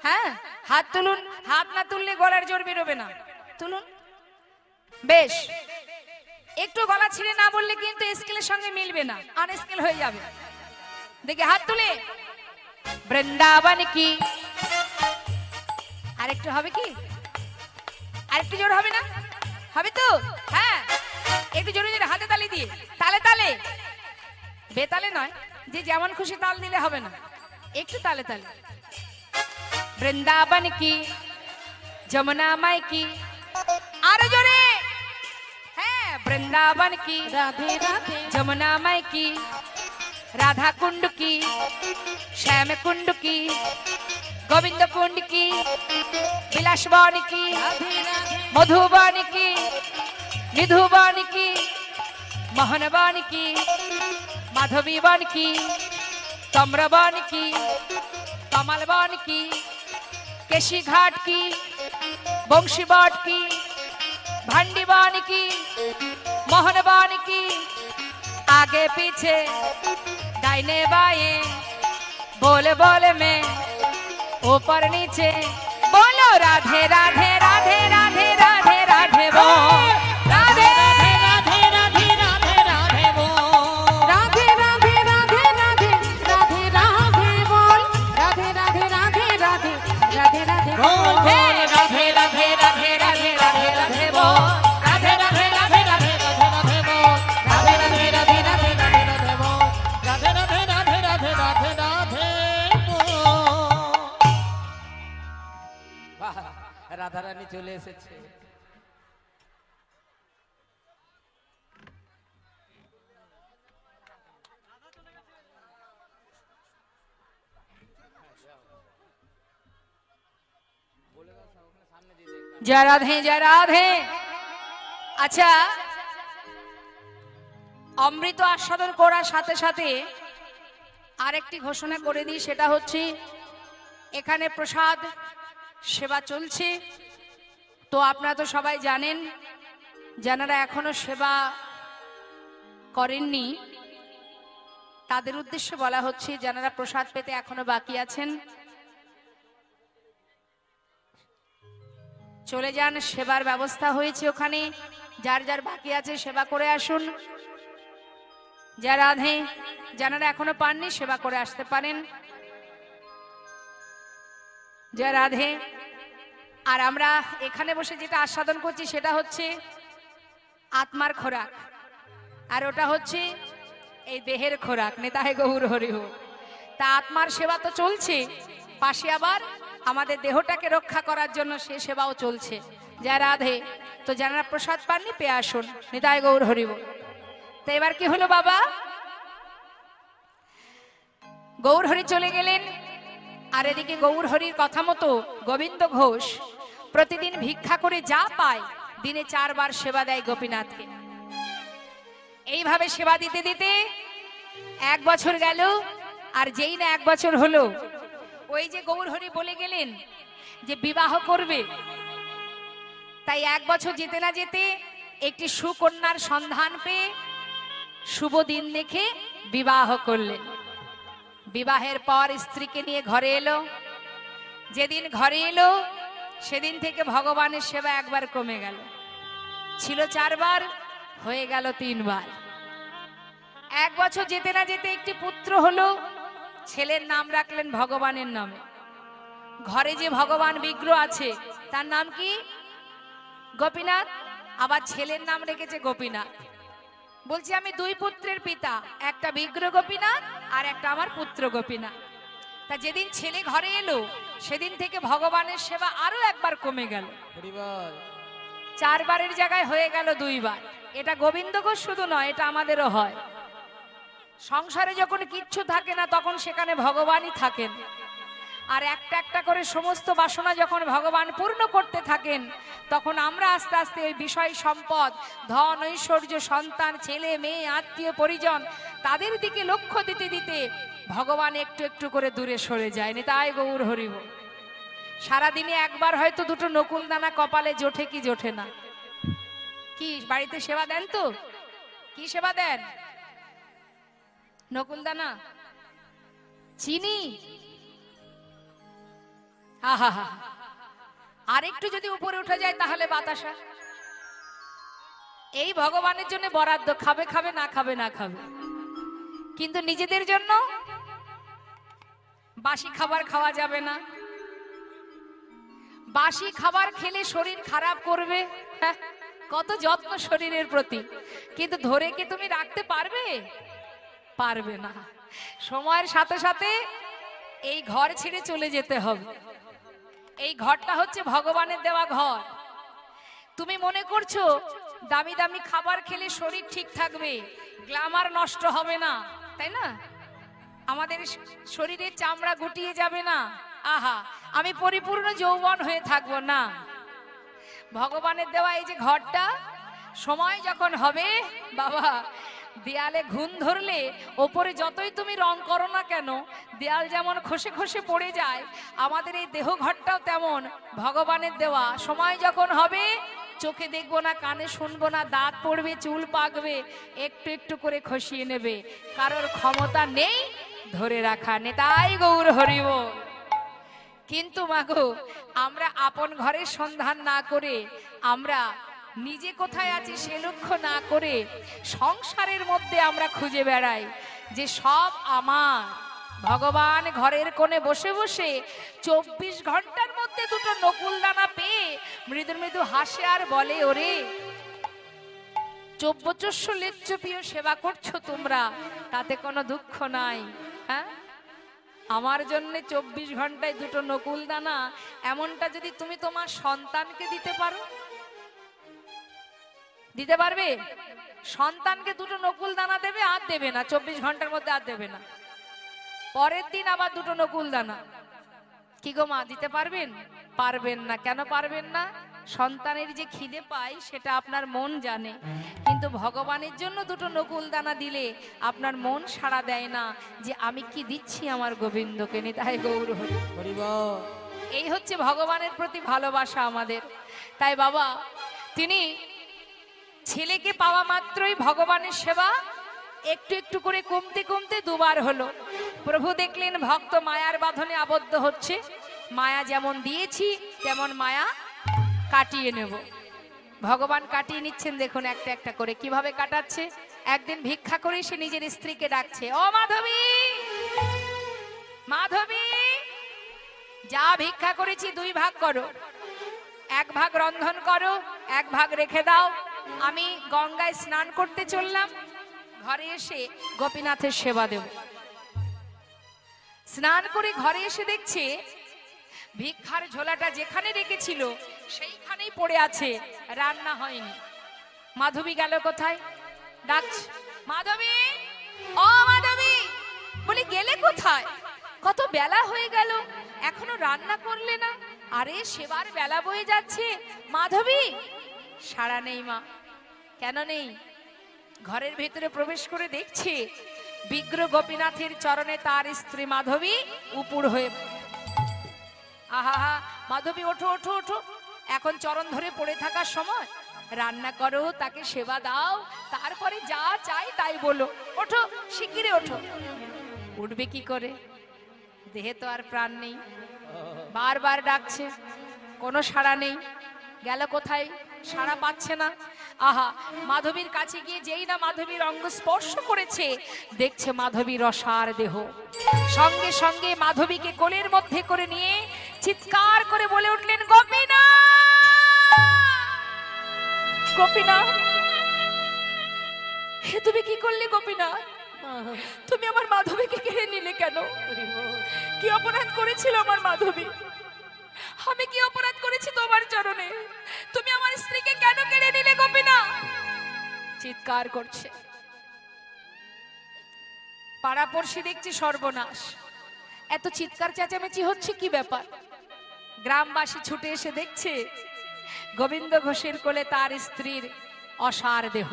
হ্যাঁ, হাত তুলুন, হাত না তুললে গলার জোর বেরোবে না, তুলুন। বেশ, একটু গলা ছিঁড়ে না বললে কিন্তু স্কেলের সঙ্গে মিলবে না, আনস্কেল হয়ে যাবে। দেখি হাত তুলে বৃন্দাবন কি। আরেকটু হবে কি, আরেকটু জোর হবে না, হবে তো? হ্যাঁ, একটু জোরে জোরে হাতে তালি দিয়ে, তালে তালে, বেতালে নয়, যে যেমন খুশি তাল দিলে হবে না, একটু তালে তালে। বৃন্দাবন কি, যমুনা মাই কি, আরো জোরে। হ্যাঁ, বৃন্দাবন কি, রাধে রাধে যমুনা মাই কি, রাধা কুंड की, श्याम कुंड की, गोविंद कुंड की, विलासवान की, রাধে রাধে मधुबान की, निधुबान की, मोहनबान की, माधवीबान की, तम्रबान की, कमलबान की, केशी घाट की, बंशीबाट की, भंडीबान की, मोहनबान की, आगे पीछे दाहिने बाएं, बोले बोले में ऊपर नीचे, बोलो राधे राधे राधे राधे राधे राधे बोल राधे। राधे राधे राधे राधे बोल রাধে রাধে রাধে রাধে রাধে রাধে বল। রাধে রাধে রাধে রাধে রাধে রাধে बोल বল। बोल राधे राधे राधे राधे राधे राधे बोल राधे राधे राधे राधे राधे राधे बोल राधे राधे राधे राधे राधे राधे बोल राधे राधे राधे राधे राधे राधे बोल বাহ, রাধা রানী চলে এসেছে। जय राधे जय राधे। আচ্ছা, অমৃত আস্বাদন করার সাথে সাথে আরেকটি ঘোষণা করে দিই, সেটা হচ্ছে এখানে প্রসাদ সেবা চলছে। তো আপনারা তো সবাই জানেন, যারা এখনো সেবা করেননি তাদের উদ্দেশ্যে বলা হচ্ছে, যারা প্রসাদ পেতে এখনো বাকি আছেন চলে যান, সেবার ব্যবস্থা হয়েছে ওখানে, যার যার বাকি আছে সেবা করে আসুন। যা রাধে, যারা এখনো পাননি সেবা করে আসতে পারেন। যা রাধে। আর আমরা এখানে বসে যেটা আস্বাদন করছি সেটা হচ্ছে আত্মার খোরাক, আর ওটা হচ্ছে এই দেহের খোরাক। নেতাহে গৌর হরি হোক। তা আত্মার সেবা তো চলছে, পাশে আবার আমাদের দেহটাকে রক্ষা করার জন্য সে সেবাও চলছে। যা রাধে। তো যারা প্রসাদ পাননি পেয়ে আসুন। নিতাই গৌর হরি বল। তো এবার কি হলো বাবা, গৌর হরি চলে গেলেন, আর এদিকে গৌর হরির কথা মতো গোবিন্দ ঘোষ প্রতিদিন ভিক্ষা করে যা পায় দিনে 4 বার সেবা দেয় গোপীনাথকে। এইভাবে সেবা দিতে দিতে 1 বছর গেল, আর যেই না 1 বছর হলো, ওই যে গৌর হরি বলে গেলেন যে বিবাহ করবে, তাই 1 বছর যেতে না যেতে একটি সুকন্যার সন্ধান পেয়ে শুভ দিন দেখে বিবাহ করলেন। বিবাহের পর স্ত্রীকে নিয়ে ঘরে এলো। যেদিন ঘরে এলো সেদিন থেকে ভগবানের সেবা 1 বার কমে গেল। ছিল 4 বার, হয়ে গেল 3 বার। 1 বছর যেতে না যেতে একটি পুত্র হলো, ছেলের নাম রাখলেন ভগবানের নামে। ঘরে যে ভগবান বিগ্রহ আছে তার নাম কি? গোপীনাথ। আবার ছেলের নাম রেখেছে গোপীনাথ। বলছি আমি 2 পুত্রের পিতা, একটা বিগ্রহ গোপীনাথ আর একটা আমার পুত্র গোপীনাথ। তা যেদিন ছেলে ঘরে এলো সেদিন থেকে ভগবানের সেবা আরো 1 বার কমে গেল। 4 বারের জায়গায় হয়ে গেল 2 বার। এটা গোবিন্দ ঘোষ শুধু নয়, এটা আমাদেরও হয়। সংসারে যখন কিচ্ছু থাকে না তখন সেখানে ভগবানই থাকেন, আর একটা একটা করে সমস্ত বাসনা যখন ভগবান পূর্ণ করতে থাকেন তখন আমরা আস্তে আস্তে ওই বিষয় সম্পদ, ধন ঐশ্বর্য, সন্তান, ছেলে মেয়ে, আত্মীয় পরিজন, তাদের দিকে লক্ষ্য দিতে দিতে ভগবান একটু একটু করে দূরে সরে যায়, নিতাই গৌর হরিব। সারাদিনে একবার হয়তো দুটো নকুল দানা কপালে জোটে কি জোটে না? কি বাড়িতে সেবা দেন তো? কি সেবা দেন? নকুল দানা, চিনি, আহা হা, আর একটু যদি উপরে উঠে যায় তাহলে বাতাসা। এই ভগবানের জন্য বরাদ্দ, খাবে খাবে, না খাবে না খাবে। কিন্তু নিজেদের জন্য বাসি খাবার খাওয়া যাবে না। বাসি খাবার খেলে শরীর খারাপ করবে। হ্যাঁ, কত যত্ন শরীরের প্রতি, কিন্তু ধরে কি তুমি রাখতে পারবে? পারবে না। সময়ের সাথে সাথে এই ঘর ছেড়ে চলে যেতে হবে। এই ঘরটা হচ্ছে ভগবানের দেওয়া ঘর। তুমি মনে করছো দামি দামি খাবার খেলে শরীর ঠিক থাকবে, গ্ল্যামার নষ্ট হবে না, তাই না? আমাদের শরীরের চামড়া গুটিয়ে যাবে না, আহা আমি পরিপূর্ণ যৌবন হয়ে থাকবো না। ভগবানের দেওয়া এই যে ঘরটা, সময় যখন হবে বাবা, দেয়ালে ঘুণ ধরলে ওপরে যতই তুমি রং করো না কেন, দেয়াল যেমন খসে খসে পড়ে যায়, আমাদের এই দেহ ঘরটাও তেমন ভগবানের দেওয়া। সময় যখন হবে, চোখে দেখবো না, কানে শুনবো না, দাঁত পড়বে, চুল পাকবে, একটু একটু করে খসিয়ে নেবে। কারোর ক্ষমতা নেই ধরে রাখা, নেতাই গৌর হরিব। কিন্তু মাগো, আমরা আপন ঘরের সন্ধান না করে, আমরা নিজে কোথায় আছি সে লক্ষ্য না করে, সংসারের মধ্যে আমরা খুঁজে বেড়াই যে সব আমার। ভগবান ঘরের কোণে বসে বসে 24 ঘন্টার মধ্যে দুটো নকুল দানা পেয়ে মৃদু মৃদু হাসে আর বলে, ওরে 24 লেচ্ছপীয় সেবা করছো তোমরা, তাতে কোনো দুঃখ নাই। হ্যাঁ, আমার জন্য 24 ঘন্টায় দুটো নকুল দানা, এমনটা যদি তুমি তোমার সন্তানকে দিতে পারো, দিতে পারবে? সন্তানকে দুটো নকুল দানা দেবে, আর দেবে না 24 ঘন্টার মধ্যে, আর দেবে না। পরের দিন আবার দুটো নকুল দানা। কি গো মা, দিতে পারবেন? পারবেন না। কেন পারবেন না? সন্তানের যে খিদে পায় সেটা আপনার মন জানে, কিন্তু ভগবানের জন্য দুটো নকুল দানা দিলে আপনার মন সাড়া দেয় না যে আমি কি দিচ্ছি আমার গোবিন্দকে। নিতাই গৌর হরি বল। এই হচ্ছে ভগবানের প্রতি ভালোবাসা আমাদের। তাই বাবা, তিনি ছেলেকে পাওয়া মাত্রই ভগবানের সেবা একটু একটু করে কমতে কমতে দুবার হলো। প্রভু দেখলেন ভক্ত মায়ার বাঁধনে আবদ্ধ হচ্ছে, মায়া যেমন দিয়েছি তেমন মায়া কাটিয়ে নেব। ভগবান কাটিয়ে নিচ্ছেন, দেখুন একটা একটা করে কিভাবে কাটাচ্ছে। একদিন ভিক্ষা করে সে নিজের স্ত্রীকে ডাকছে, ও মাধবী, মাধবী, যা ভিক্ষা করেছি 2 ভাগ করো, 1 ভাগ রন্ধন করো, 1 ভাগ রেখে দাও। আমি গঙ্গায় স্নান করতে চললাম, ঘরে এসে গোপীনাথের সেবা দেব। স্নান করে ঘরে এসে দেখছে ভিক্ষার ঝোলাটা যেখানে রেখেছিল সেইখানেই পড়ে আছে, রান্না হয়নি। মাধবী গেল কোথায়? ডাকছে, মাধবী, ও মাধবী, বলি গেলে কোথায়? কত বেলা হয়ে গেল, এখনো রান্না করলে না? আরে সেবার বেলা বয়ে যাচ্ছে, মাধবী। সাড়া নেই মা। কেন নেই? ঘরের ভেতরে প্রবেশ করে দেখছে বিগ্র গোপীনাথের চরণে তার স্ত্রী মাধবী উপুর হয়ে। আহা, মাধবী ওঠো ওঠো ওঠো, এখন চরণ ধরে পড়ে থাকার সময়? রান্না করো, তাকে সেবা দাও, তারপরে যা চাই তাই বলো। ওঠো, শিগগিরই ওঠো। উঠবে কি করে? দেহে তো আর প্রাণ নেই। বারবার ডাকছে, কোনো সাড়া নেই। গেল কোথায়? সাড়া পাচ্ছে না। আহা, মাধবীর কাছে গিয়ে যেই না মাধবীর অঙ্গ স্পর্শ করেছে, দেখছে মাধবীর অসার দেহ। সঙ্গে সঙ্গে মাধবীকে কোলের মধ্যে করে নিয়ে চিৎকার করে বলে উঠলেন, গোপীনাথ, গোপীনাথ, হে তুমি কি করলে গোপীনাথ? তুমি আমার মাধবীকে কেড়ে নিলে কেন? কি অপরাধ করেছিল আমার মাধবী? আমি কি অপরাধ করেছি তোমার চরণে? তুমি আমার স্ত্রীকে কেন কেড়ে নিলে গোপীনাথ? চিৎকার করছে। পাড়াপড়শি দেখছে সর্বনাশ, এত চিৎকার চেঁচামেচি হচ্ছে, কি ব্যাপার? গ্রামবাসী ছুটে এসে দেখছে গোবিন্দ ঘোষের কোলে তার স্ত্রীর অসার দেহ।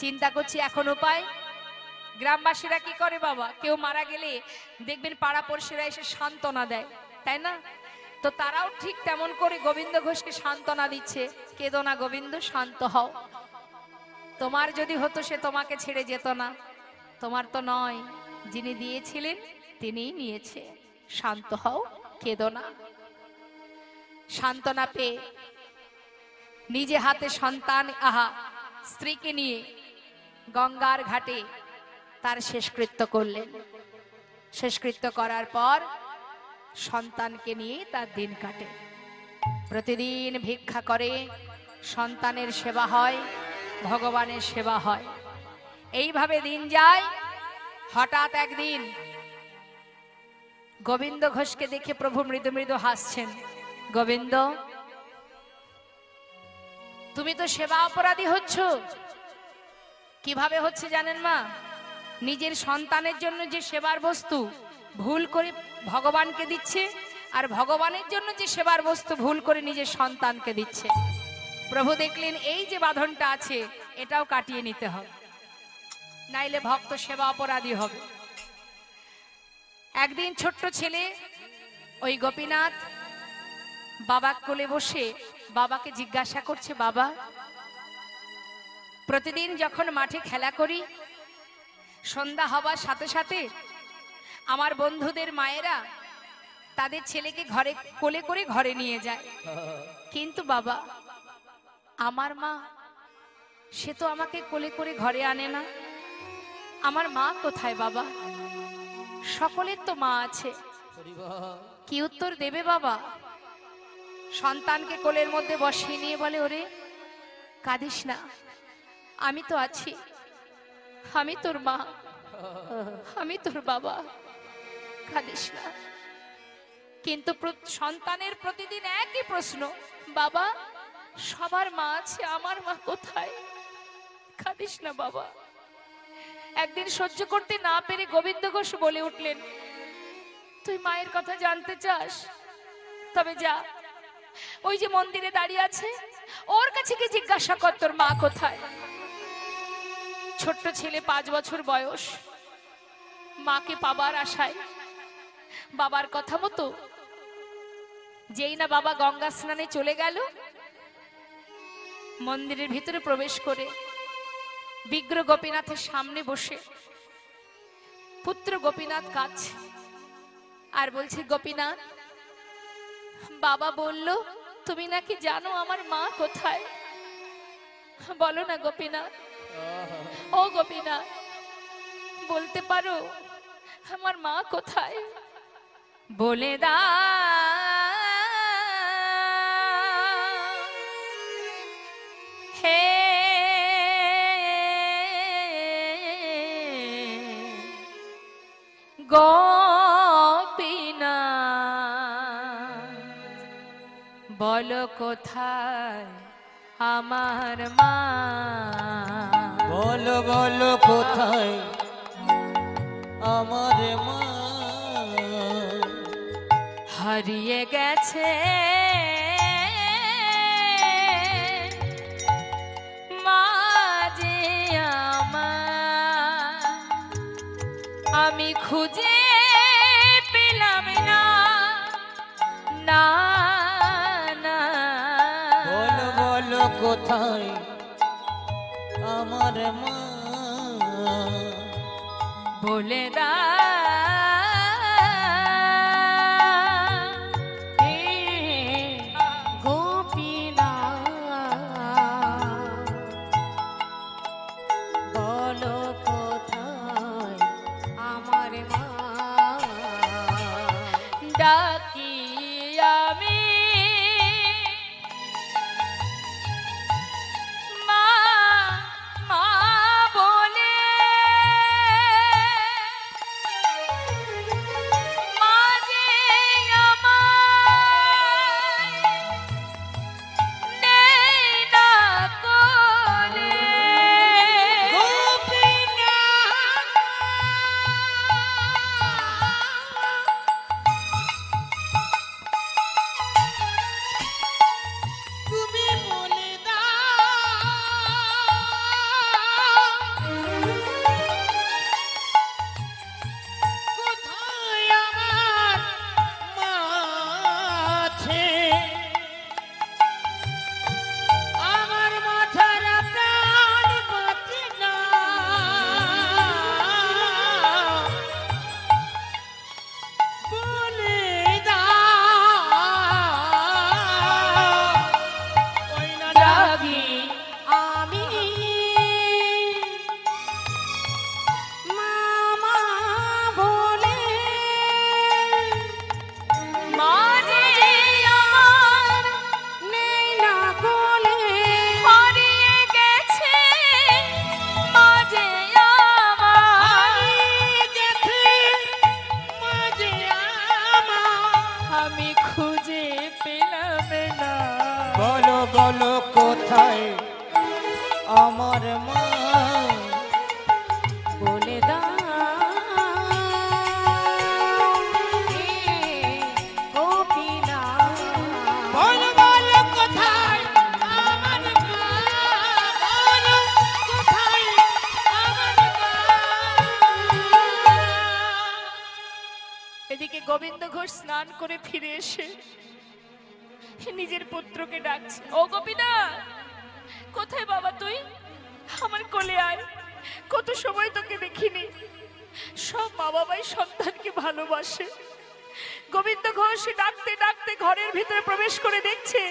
চিন্তা করছি এখন উপায়। গ্রামবাসীরা কি করে বাবা, কেউ মারা গেলে দেখবেন পাড়া পড়শিরা এসে সান্ত্বনা দেয়, তাই না? তো তারাও ঠিক তেমন করে গোবিন্দ ঘোষকে সান্ত্বনা দিচ্ছে, কেঁদো না গোবিন্দ, শান্ত হও। তোমার যদি হতো সে তোমাকে ছেড়ে যেত না, তোমার তো নয়, যিনি দিয়েছিলেন তিনিই নিয়েছে, শান্ত হও, কেঁদো না। সান্ত্বনা পেয়ে নিজে হাতে সন্তান স্ত্রীকে নিয়ে গঙ্গার ঘাটে তার শেষকৃত্য করলেন। শেষকৃত্য করার পর সন্তানকে নিয়ে তার দিন কাটে। প্রতিদিন ভিক্ষা করে, সন্তানের সেবা হয়, ভগবানের সেবা হয়, এইভাবে দিন যায়। হঠাৎ একদিন গোবিন্দ ঘোষকে দেখে প্রভু মৃদু মৃদু হাসছেন। গোবিন্দ, তুমি তো সেবা অপরাধী হচ্ছ। কিভাবে হচ্ছে জানেন মা? নিজের সন্তানের জন্য যে সেবার বস্তু ভুল করে ভগবানকে দিচ্ছে, আর ভগবানের জন্য যে সেবার বস্তু ভুল করে নিজের সন্তানকে দিচ্ছে। প্রভু দেখলেন এই যে বাঁধনটা আছে এটাও কাটিয়ে নিতে হবে, নাইলে ভক্ত সেবা অপরাধী হবে। একদিন ছোট্ট ছেলে ওই গোপীনাথ বাবার কোলে বসে বাবাকে জিজ্ঞাসা করছে, বাবা, প্রতিদিন যখন মাঠে খেলা করি সন্ধ্যা হবার সাথে সাথে আমার বন্ধুদের মায়েরা তাদের ছেলেকে ঘরে কোলে করে ঘরে নিয়ে যায়, কিন্তু বাবা আমার মা সে তো আমাকে কোলে করে ঘরে আনে না, আমার মা কোথায় বাবা? সকলের তো মা আছে, কি উত্তর দেবে বাবা? সন্তানকে কোলের মধ্যে বসিয়ে নিয়ে বলে, ওরে কাঁদিস না, আমি তো আছি, আমি তোর মা, আমি তোর বাবা, কাঁদিস না। কিন্তু সন্তানের প্রতিদিন একই প্রশ্ন, বাবা সবার মা আছে, আমার মা কোথায়? কাঁদিস না বাবা। একদিন সহ্য করতে না পেরে গোবিন্দ ঘোষ বলে উঠলেন, তুই মায়ের কথা জানতে চাস? তবে যা, ওই যে মন্দিরে দাঁড়িয়ে আছে ওর কাছে গিয়ে জিজ্ঞাসা কর তোর মা কোথায়। ছোট্ট ছেলে 5 বছর বয়স, মাকে পাবার আশায় বাবার কথা মতো যেই না বাবা গঙ্গা স্নানে চলে গেল, মন্দিরের ভিতরে প্রবেশ করে বিগ্রহ গোপীনাথের সামনে বসে পুত্র গোপীনাথ কাঁদছে আর বলছে, গোপীনাথ, বাবা বলল তুমি নাকি জানো আমার মা কোথায়, বলো না গোপীনাথ, ও গোপীনাথ, বলতে পারো আমার মা কোথায়? বলে দা হে গোপীনাথ, বলো কোথায় আমার মা? বলো বলো কোথায় আমার মা? হারিয়ে গেছে মা যে আমার, আমি খুঁজে পেলাম না, না না। বলো বলো কোথায় আমার মা? বলে দা বলো কোথায় আমার মা? ডাকি আমি মা মা বলে, মা যে আমায় নেই না কোলে। বলো কোথায় আমার মা বলে দাও হে গোপীনাথ বলো বলো কোথায় আমার মা বলো কোথায় আমার মা এদিকে গোবিন্দ ঘোষ স্নান করে ফিরে এসে নিজের পুত্রকে ডাকছে, ও গোপীনাথ, কোথায় বাবা তুই? আমার কোলে আয়, কত সময় তোকে দেখিনি। সব মা বাবাই সন্তানকে ভালোবাসে। গোবিন্দ ঘোষ ডাকতে ডাকতে ঘরের ভিতরে প্রবেশ করে দেখছে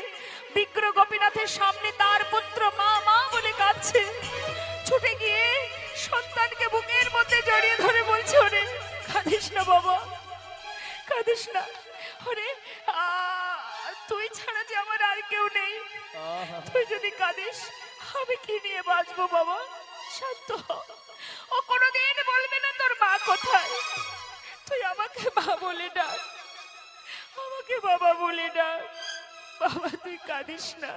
বিগ্র গোপীনাথের সামনে তার পুত্র মা মা বলে কাঁদছে। ছুটে গিয়ে সন্তানকে বুকের মধ্যে জড়িয়ে ধরে বলছে, ওরে কাঁদিস না বাবা, কাঁদিস না। ওরে তুই ছাড়া যে আমার আর কেউ নেই, তুই যদি কাঁদিস আমি কি নিয়ে বাঁচবো বাবা? শান্ত হ। ও কোনোদিন বলবে না তোর মা কোথায়। তুই আমাকে মা বলে ডাক, আমাকে বাবা বলে ডাক। বাবা তুই কাঁদিস না।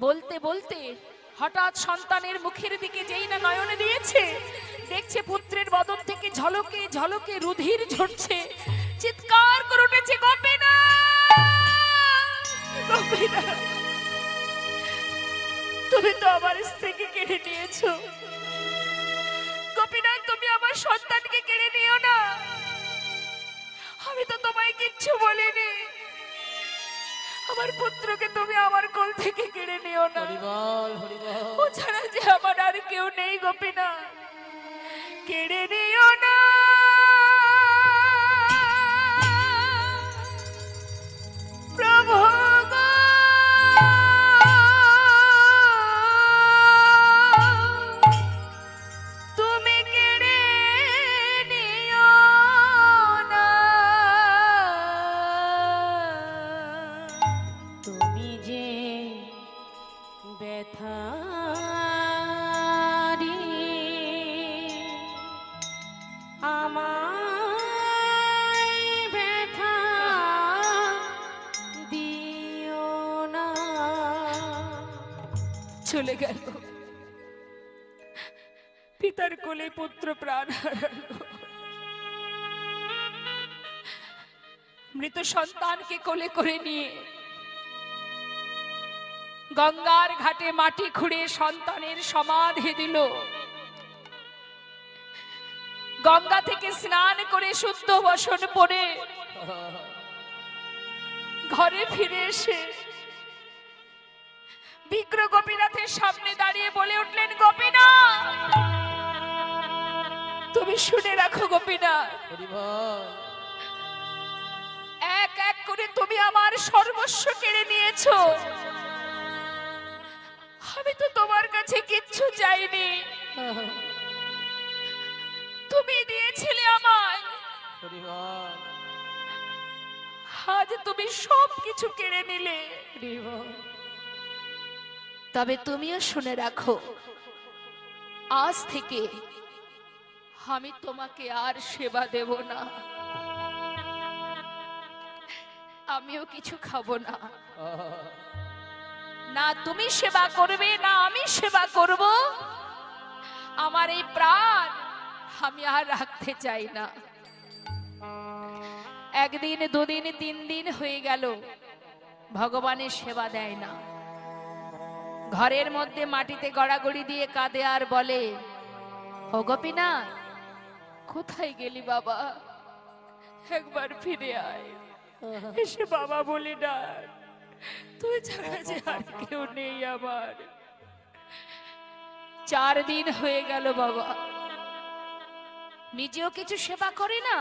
বলতে বলতে হঠাৎ সন্তানের মুখের দিকে যেই না নয়নে দিয়েছে, দেখছে পুত্রের বদন থেকে ঝলকে ঝলকে রুধির ঝরছে। চিৎকার করে উঠেছে, গোপীনাথ, গোপীনাথ, তুমি তো আমার স্ত্রীকে কেড়ে নিয়েছো। গোপীনাথ, তুমি আমার সন্তানকে কেড়ে নিও না। আমি তো তোমায় কিচ্ছু বলিনি। আমার পুত্রকে তুমি আমার কোল থেকে কেড়ে নিও না। হরিবল হরিবল ও ছাড়া যে আমার আর কেউ নেই গোপীনাথ, কেড়ে নিও না। প্রভু গো, তুমি কেড়ে নিও না। তুমি যে ব্যথারি আমায় ব্যথা দিও না। চলে গেল পিতার কোলে পুত্র প্রাণ হারালো। মৃত সন্তানকে কোলে করে নিয়ে গঙ্গার ঘাটে মাটি খুঁড়ে সন্তানের সমাধি দিল। গঙ্গা থেকে স্নান করে শুদ্ধ বসন পরে ঘরে ফিরে এসে বিগ্র গোপীনাথের সামনে দাঁড়িয়ে বলে উঠলেন, গোপীনাথ, তুমি শুনে রাখো গোপীনাথ, হরিবল এক এক করে তুমি আমার সর্বস্ব কেড়ে নিয়েছো। আমি তো তোমার কাছে কিচ্ছু চাইনি, তুমি দিয়েছিলে আমায়। হরিবল আজ তুমি সব কিছু কেড়ে নিলে। তবে তুমিও শুনে রাখো, আজ থেকে আমি তোমাকে আর সেবা দেব না, আমিও কিছু খাবো না। না তুমি সেবা করবে না আমি সেবা করব। আমার এই প্রাণ আমি আর রাখতে চাই না। একদিন দুদিন 3 দিন হয়ে গেল, ভগবানের সেবা দেয় না। ঘরের মধ্যে মাটিতে গড়াগড়ি দিয়ে কাঁদে আর বলে, ও গোপীনাথ, কোথায় গেলি বাবা? একবার ফিরে আয়, এসে বাবা বলে ডাক। তুই ছাড়া যে আর কেউ নেই আমার। 4 দিন হয়ে গেল বাবা, নিজেও কিছু সেবা করে না,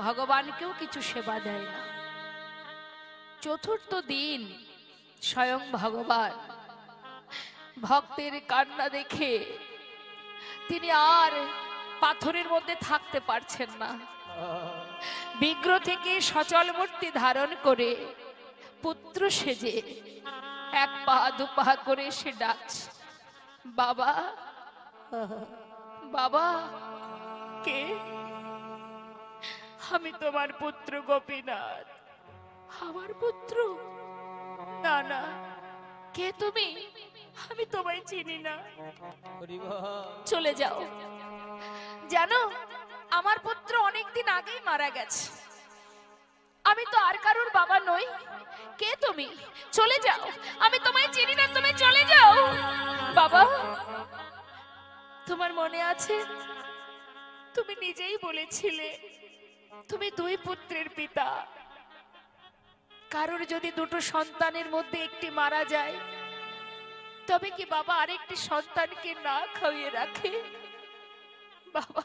ভগবানকেও কিছু সেবা দেয় না। 4র্থ দিন স্বয়ং ভগবান ভক্তের কান্না দেখে তিনি আর পাথরের মধ্যে থাকতে পারছেন না। বিগ্রহ থেকে সচল মূর্তি ধারণ করে পুত্র সেজে 1 পা 2 পা করে সে ডাকছে, বাবা, বাবা। কে? আমি তোমার পুত্র গোপীনাথ। আমার পুত্র? না না, কে তুমি? আমি তোমায় চিনি না। হরি বল। চলে যাও। জানো, আমার পুত্র অনেকদিন আগেই মারা গেছে। আমি তো আর কারোর বাবা নই। কে তুমি? চলে যাও, আমি তোমায় চিনি না, তুমি চলে যাও। বাবা, তোমার মনে আছে তুমি নিজেই বলেছিলে তুমি দুই পুত্রের পিতা। কারোর যদি দুটো সন্তানের মধ্যে একটি মারা যায়, তবে কি বাবা আরেকটি সন্তানকে না খাইয়ে রাখে? বাবা,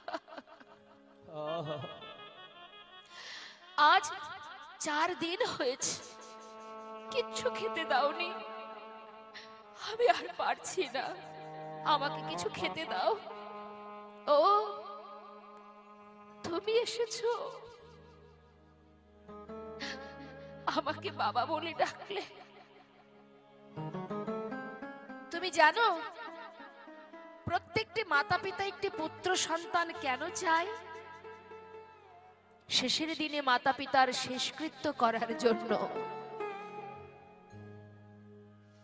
আজ 4 দিন হয়েছে কিচ্ছু খেতে দাওনি। আমি আর পারছি না, আমাকে কিছু খেতে দাও। ও, তুমি এসেছো? আমাকে বাবা বলে ডাকলে। তুমি জানো প্রত্যেকটি মাতা পিতা একটি পুত্র সন্তান কেন চায়? শেষের দিনে মাতা পিতার শেষকৃত্য করার জন্য।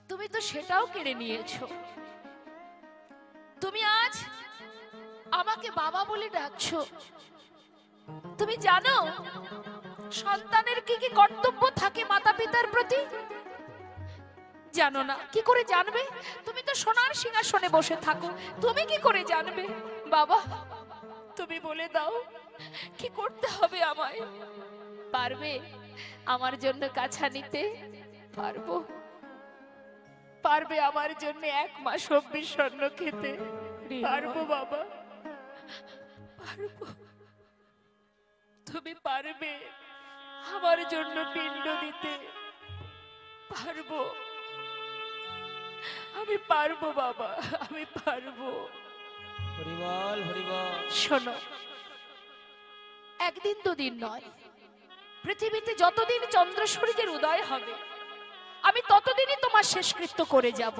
তুমি তো সেটাও কেড়ে নিয়েছো। তুমি আজ আমাকে বাবা বলে ডাকছো। তুমি জানো সন্তানের কি কি কর্তব্য থাকে মাতা পিতার প্রতি? জানো না? কি করে জানবে? তুমি তো সোনার সিংহাসনে বসে থাকো, তুমি কি করে জানবে? বাবা, তুমি বলে দাও কি করতে হবে আমায়? পারবে আমার জন্য কাছা নিতে? পারবো? পারবে আমার জন্য 1 মাস 24 স্বর্ণ খেতে? পারবো বাবা, পারবো। তুমি পারবে আমার জন্য পিণ্ড দিতে? পারবো, আমি পারবো বাবা, আমি পারবো। হরি বল, হরি বল। শোনো, একদিন দুদিন নয়, পৃথিবীতে যতদিন চন্দ্র সূর্যের উদয় হবে আমি ততদিনই তোমার শেষকৃত্য করে যাব।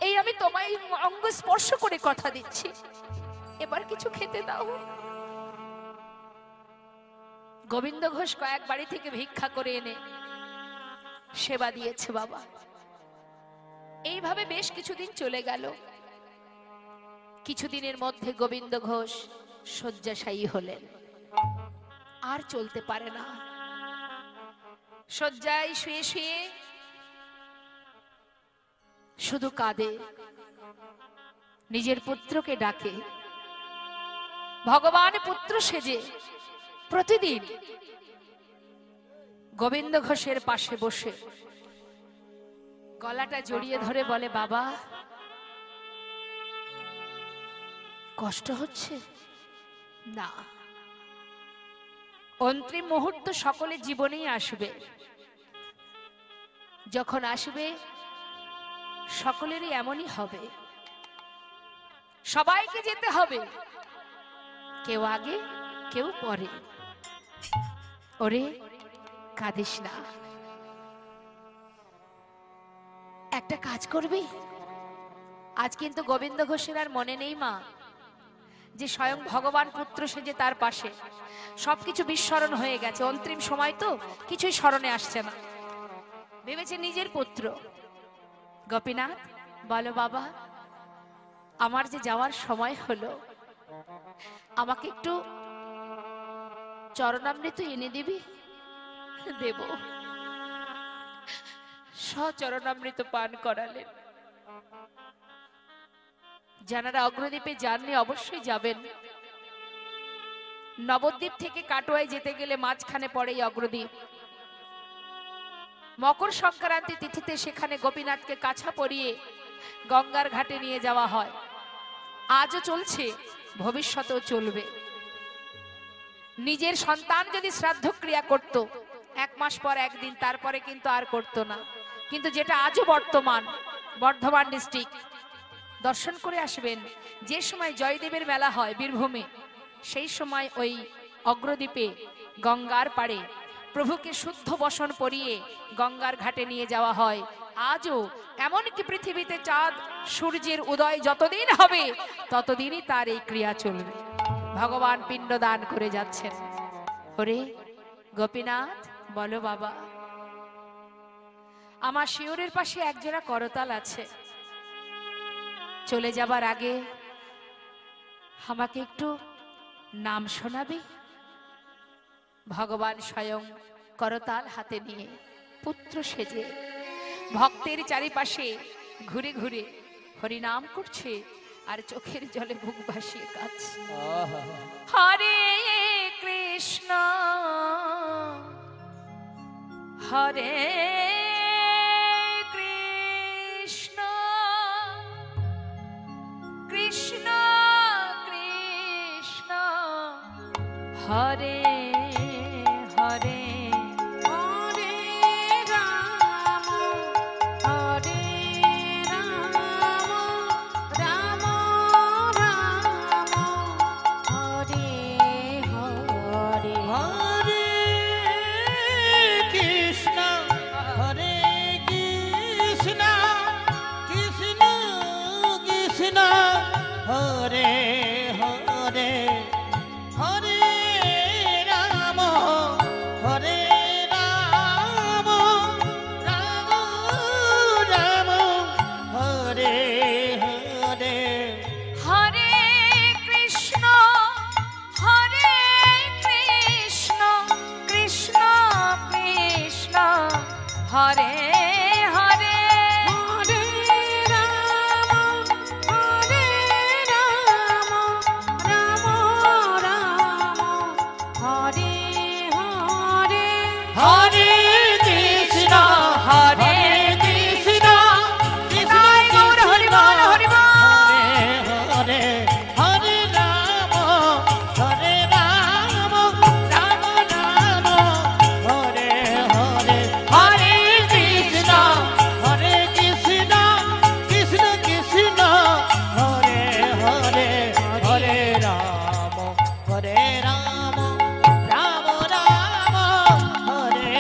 এই আমি তোমায় অঙ্গ স্পর্শ করে কথা দিচ্ছি। এবার কিছু খেতে দাও। গোবিন্দ ঘোষ কয়েক বাড়ি থেকে ভিক্ষা করে এনে সেবা দিয়েছে বাবা। এইভাবে বেশ কিছুদিন চলে গেল। কিছুদিনের মধ্যে গোবিন্দ ঘোষ শয্যাশায়ী হলেন, আর চলতে পারে না। শয্যায় শুয়ে শুয়ে শুধু কাঁদে, নিজের পুত্রকে ডাকে। ভগবান পুত্র সেজে প্রতিদিন গোবিন্দ ঘোষের পাশে বসে গলাটা জড়িয়ে ধরে বলে, বাবা কষ্ট হচ্ছে না? অন্তিম মুহূর্ত সকলের জীবনেই আসবে। যখন আসবে সকলেরই এমনই হবে। সবাইকে যেতে হবে, কেউ আগে কেউ পরে। ওরে কাঁদিস না, একটা কাজ করবি? আজ কিন্তু গোবিন্দ ঘোষের আর মনে নেই মা যে স্বয়ং ভগবান পুত্র সেজে তার পাশে। সবকিছু বিস্মরণ হয়ে গেছে, অন্তিম সময় তো কিছুই স্মরণে আসছে না। ভেবেছে নিজের পুত্র। গোপীনাথ, বলো বাবা, আমার যে যাওয়ার সময় হলো, আমাকে একটু চরণামৃত এনে দিবি? দেব। সচরণামৃত পান করালেন। যারা অগ্রদ্বীপে যাননি অবশ্যই যাবেন। নবদ্বীপ থেকে কাটোয়ায় যেতে গেলে মাঝখানে পড়ে এই অগ্রদ্বীপ। মকর সংক্রান্তি তিথিতে সেখানে গোপীনাথকে কাছা পরিয়ে গঙ্গার ঘাটে নিয়ে যাওয়া হয়। আজও চলছে, ভবিষ্যতেও চলবে। নিজের সন্তান যদি শ্রাদ্ধ ক্রিয়া করত 1 মাস পর একদিন, তারপরে কিন্তু আর করত না। কিন্তু যেটা আজও বর্তমান, বর্ধমান ডিস্ট্রিক্ট দর্শন করে আসবেন। যে সময় জয়দেবের মেলা হয় বীরভূমে, সেই সময় ওই অগ্রদ্বীপে গঙ্গার পাড়ে প্রভুকে শুদ্ধ বসন পরিয়ে গঙ্গার ঘাটে নিয়ে যাওয়া হয়। আজও এমনকি পৃথিবীতে চাঁদ সূর্যের উদয় যতদিন হবে ততদিনই তার এই ক্রিয়া চলবে। ভগবান পিণ্ড দান করে যাচ্ছেন। ওরে গোপীনাথ, বলো বাবা, আমার শিওরের পাশে একজোড়া করতাল আছে। চলে যাবার আগে আমাকে একটু নাম শোনাবি? ভগবান স্বয়ং করতাল হাতে নিয়ে পুত্র সেজে ভক্তের চারিপাশে ঘুরে ঘুরে হরিনাম করছে আর চোখের জলে বুক ভাসিয়ে কাঁদছে। হরে কৃষ্ণ হরে কৃষ্ণ কৃষ্ণ কৃষ্ণ হরে হরে হরে রাম হরে রাম রাম রাম হরে হরে হরে কৃষ্ণ হরে কৃষ্ণ কৃষ্ণ কৃষ্ণ হরে হরে হরে রাম হরে রাম রাম রাম হরে হরে হরে কৃষ্ণ হরে কৃষ্ণ কৃষ্ণ কৃষ্ণ হরে হরে হরে রাম হরে রাম রাম রাম হরে হরে হরে কৃষ্ণ হরে কৃষ্ণ কৃষ্ণ গৌর হরি বল হরি বল। হরে হরে রাম হরে রাম রাম রাম হরে হরে হরে কৃষ্ণ হরে কৃষ্ণ কৃষ্ণ কৃষ্ণ হরে হরে হরে রাম হরে রাম রাম রাম হরে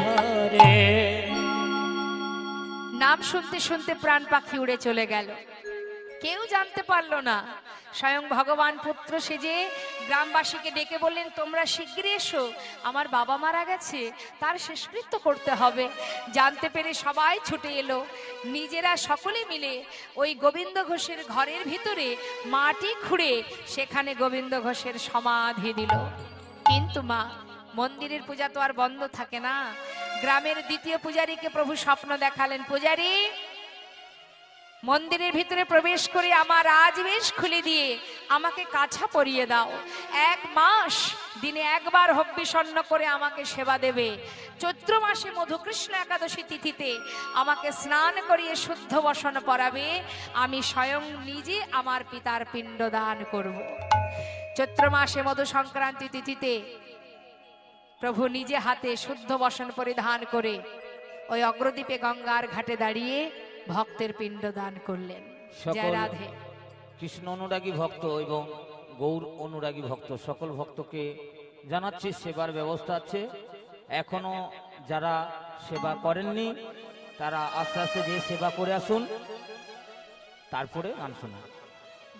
হরে। নাম শুনতে শুনতে প্রাণ পাখি উড়ে চলে গেল, কেউ জানতে পারলো না। স্বয়ং ভগবান পুত্র সেজে গ্রামবাসীকে ডেকে বললেন, তোমরা শিগগিরই এসো, আমার বাবা মারা গেছে, তার শেষকৃত্য করতে হবে। জানতে পেরে সবাই ছুটে এলো, নিজেরা সকলে মিলে ওই গোবিন্দ ঘোষের ঘরের ভিতরে মাটি খুঁড়ে সেখানে গোবিন্দ ঘোষের সমাধি দিল। কিন্তু মা, মন্দিরের পূজা তো আর বন্ধ থাকে না। গ্রামের দ্বিতীয় পূজারীকে প্রভু স্বপ্ন দেখালেন, পূজারী মন্দিরের ভিতরে প্রবেশ করে আমার রাজবেশ খুলে দিয়ে আমাকে কাছা পরিয়ে দাও। 1 মাস দিনে একবার হব্বিষণ্ণ করে আমাকে সেবা দেবে। চৈত্র মাসে মধুকৃষ্ণ একাদশী তিথিতে আমাকে স্নান করিয়ে শুদ্ধ বসন পরাবে। আমি স্বয়ং নিজে আমার পিতার পিণ্ড দান করব। চৈত্র মাসে মধু সংক্রান্তি তিথিতে প্রভু নিজে হাতে শুদ্ধ বসন পরিধান করে ওই অগ্রদ্বীপে গঙ্গার ঘাটে দাঁড়িয়ে ভক্তের পিণ্ড দান করলেন। জয় রাধে। কৃষ্ণ অনুরাগী ভক্ত এবং গৌর অনুরাগী ভক্ত সকল ভক্তকে জানাচ্ছি সেবার ব্যবস্থা আছে। এখনো যারা সেবা করেননি তারা আস্তে আস্তে যে সেবা করে আসুন, তারপরে গান শোনা।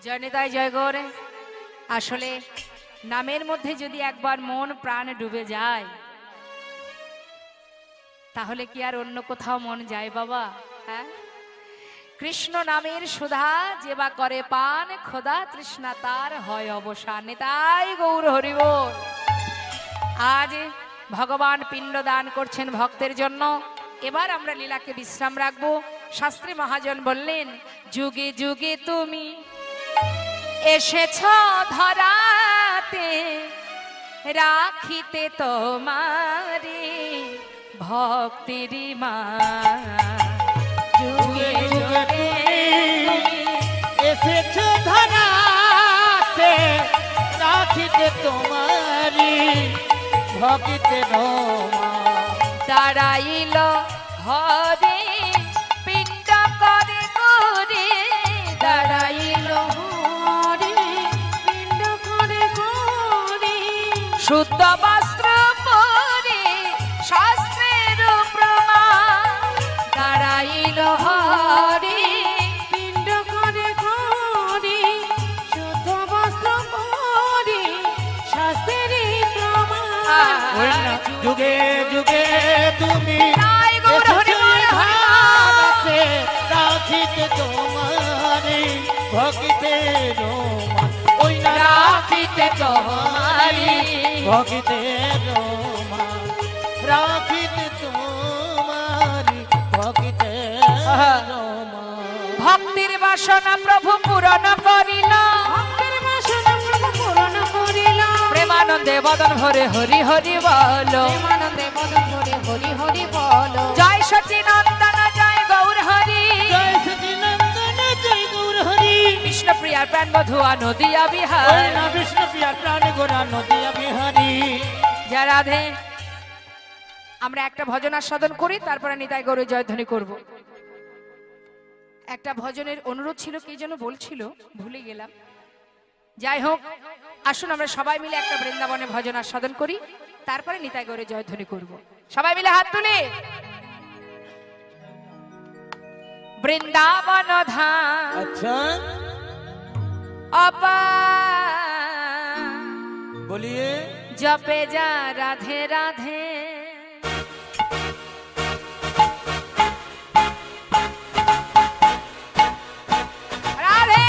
জয় নিতাই জয় গৌরে। আসলে নামের মধ্যে যদি একবার মন প্রাণ ডুবে যায় তাহলে কি আর অন্য কোথাও মন যায় বাবা? হ্যাঁ, কৃষ্ণ নামের সুধা যেবা করে পান, খোদা তৃষ্ণা তার হয় অবসান। তাই গৌর হরি বল। আজ ভগবান পিণ্ড দান করছেন ভক্তের জন্য। এবার আমরা লীলাকে বিশ্রাম রাখবো। শাস্ত্রী মহাজন বললেন, যুগে যুগে তুমি এসেছ ধরাতে, রাখিতে তোমারে ভক্তিরি মা। যুগে যুগে তুমি এসেছ ধরাতে, রাখিতে তোমারি ভক্তিতে দাঁড়াইল হরে পিণ্ড করে করে, দাঁড়াইল হরে পিণ্ড করে করে শুদ্ধ বস্ত্র পরে শাস্ত্রের প্রমাণ। দাঁড়াইল হরে পিণ্ড করে করে শুদ্ধ বস্ত্র পরে শাস্ত্রের প্রমাণ। যুগে যুগে তুমি তাই গৌর হরি বল, কাছে রাখিতে তোমারি ভক্তির মান ওই না রাখিতে তোমারি ভক্তির মান রাখিতে তোমারি ভক্তির মান ভক্তির বাসনা প্রভু পূরণ করিল ভক্তের বাসনা প্রভু পূরণ করিল প্রেমানন্দে বদন ভরে হরি হরি বল প্রেমানন্দে বদন ভরে হরি হরি বল জয় সচিনন্দন জয় গৌর হরি জয় সচিনন্দন জয় গৌর হরি বিষ্ণুপ্রিয়ার প্রাণ বধুয়া নদিয়া ওই বিহার না বিষ্ণু প্রিয়া প্রাণ গোরা নদিয়া বিহারী জয় রাধে। আমরা একটা ভজন আস্বাদন করি, তারপরে নিতাই গৌরের জয়ধ্বনি করব। একটা ভজনের অনুরোধ ছিল, কে যেন বলছিল, ভুলে গেলাম। যাই হোক, আসুন আমরা সবাই মিলে একটা বৃন্দাবনে ভজন আস্বাদন করি, তারপরে নিতাই গৌরের জয়ধ্বনি করব। সবাই মিলে হাত তুলে বৃন্দাবন ধাম আচ্ছা আপা বলিয়ে জপে যা রাধে রাধে রাধে।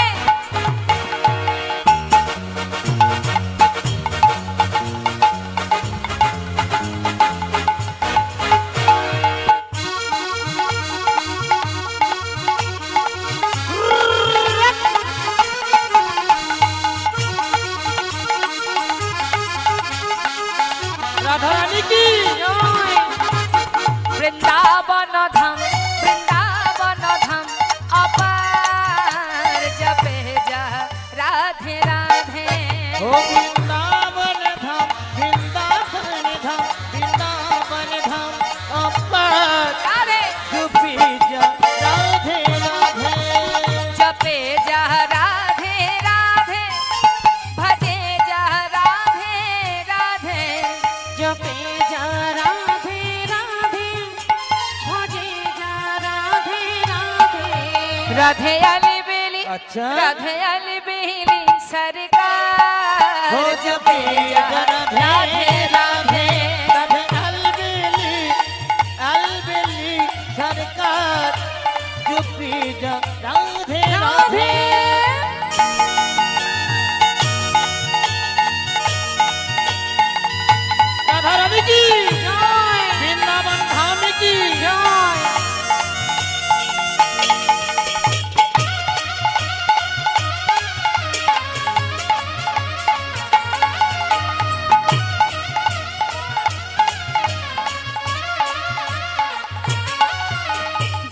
রাধা রানী কি বৃন্দাবন ধাম বৃন্দাবন ধাম অপার জপে যা রাধে রাধে। ও বৃন্দাবন ধাম বৃন্দাবন ধাম বৃন্দাবন ধাম অপার রাধে জপে যা রাধে রাধে জপে যা রাধে রাধে ভজে যা রাধে রাধে জপে যা রাধে রাধে ভজে যা রাধে রাধে রাধে আলি বেলি আচ্ছা রাধে আলি বেলি সরকার ও জপে যা রাধে রাধে রাধে আলবেলি আলবেলি সরকার জপে যা রাধে রাধে রাধা রানী কি জয় বৃন্দাবন ধাম কি জয়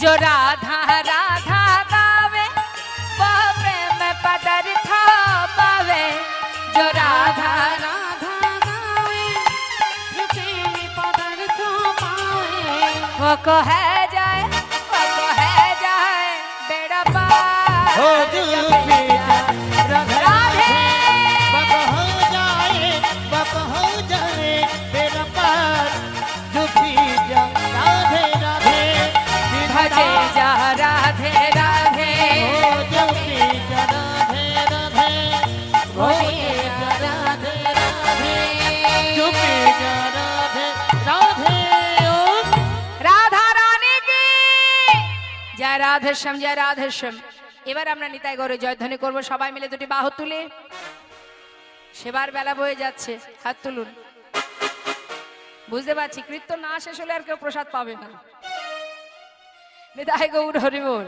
जो राधा राधा गावे वो प्रेम पदार्थ पावे जो राधा राधा गावे जो प्रेम पदार्थ पावे वो कह जाए बेड़ा पार हो जपे जा राधे राधे बक हो जाए तेरा पार जपे जा राधे राधे भजे जा राधे राधे हो जपे जा राधे राधे भजे जा राधे राधे जपे जा राधे राधे ओ রাধা রানী কি জয় রাধেশ্যাম জয় রাধেশ্যাম। এবার আমরা নিতাই গৌরের জয়ধ্বনি করব, সবাই মিলে দুটি বাহু তুলে। সেবার বেলা বয়ে যাচ্ছে, হাত তুলুন। বুঝতে পারছি কীর্তন না শেষ হলে আর কেউ প্রসাদ পাবে না। নিতাই গৌর হরি বল।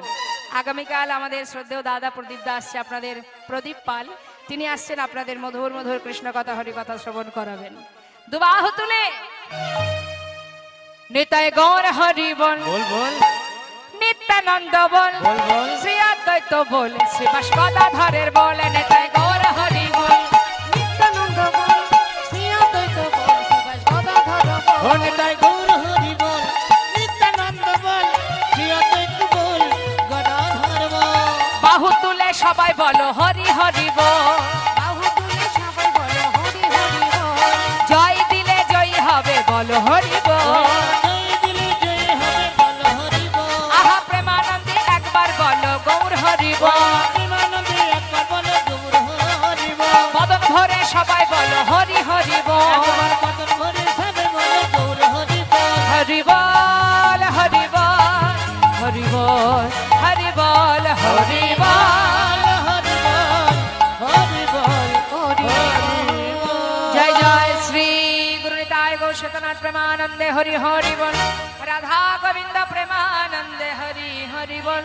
আগামীকাল আমাদের শ্রদ্ধেয় দাদা প্রদীপ দা আসছে, আপনাদের প্রদীপ পাল, তিনি আসছেন আপনাদের মধুর মধুর কৃষ্ণ কথা হরি কথা শ্রবণ করাবেন। দুবাহু তুলে নিতাই গৌর হরি বল बोल बोल নিত্যানন্দ বল बोल बोल শ্রী অদ্বৈত বল শ্রীবাস গদাধরের বল নিতাই গৌর হরি বল নিত্যানন্দ বল শ্রী অদ্বৈত বল শিবাস গদাধর বল हो निताई गौर हरि बोल नित्यानंद बोल श्री अद्वैत बोल गदाधर बोल বাহু তুলে সবাই বলো হরি হরি বল বাহু তুলে সবাই বলো হরি হরি বল জয় দিলে জয়ী হবে বলো হরি বল जय दिले जय हमें बोल हरि बोल আহা প্রেমানন্দে একবার বলো গৌর হরি বল प्रेमानंदे एक बार बोलो गौर हरि बोल মদন ভরে সবাই বলো হরি হরি বল एक बार बदन भरे सब बोलो गौर हरि बोल হরি বল হরি বল হরি হরি বল হরি বল হরি বল হরি বল হরি বল হরি জয় জয় শ্রী গুরু নিতাই গৌরনাথ প্রেমানন্দে হরি হরি বল রাধা গোবিন্দ প্রেমানন্দে হরি হরি বল।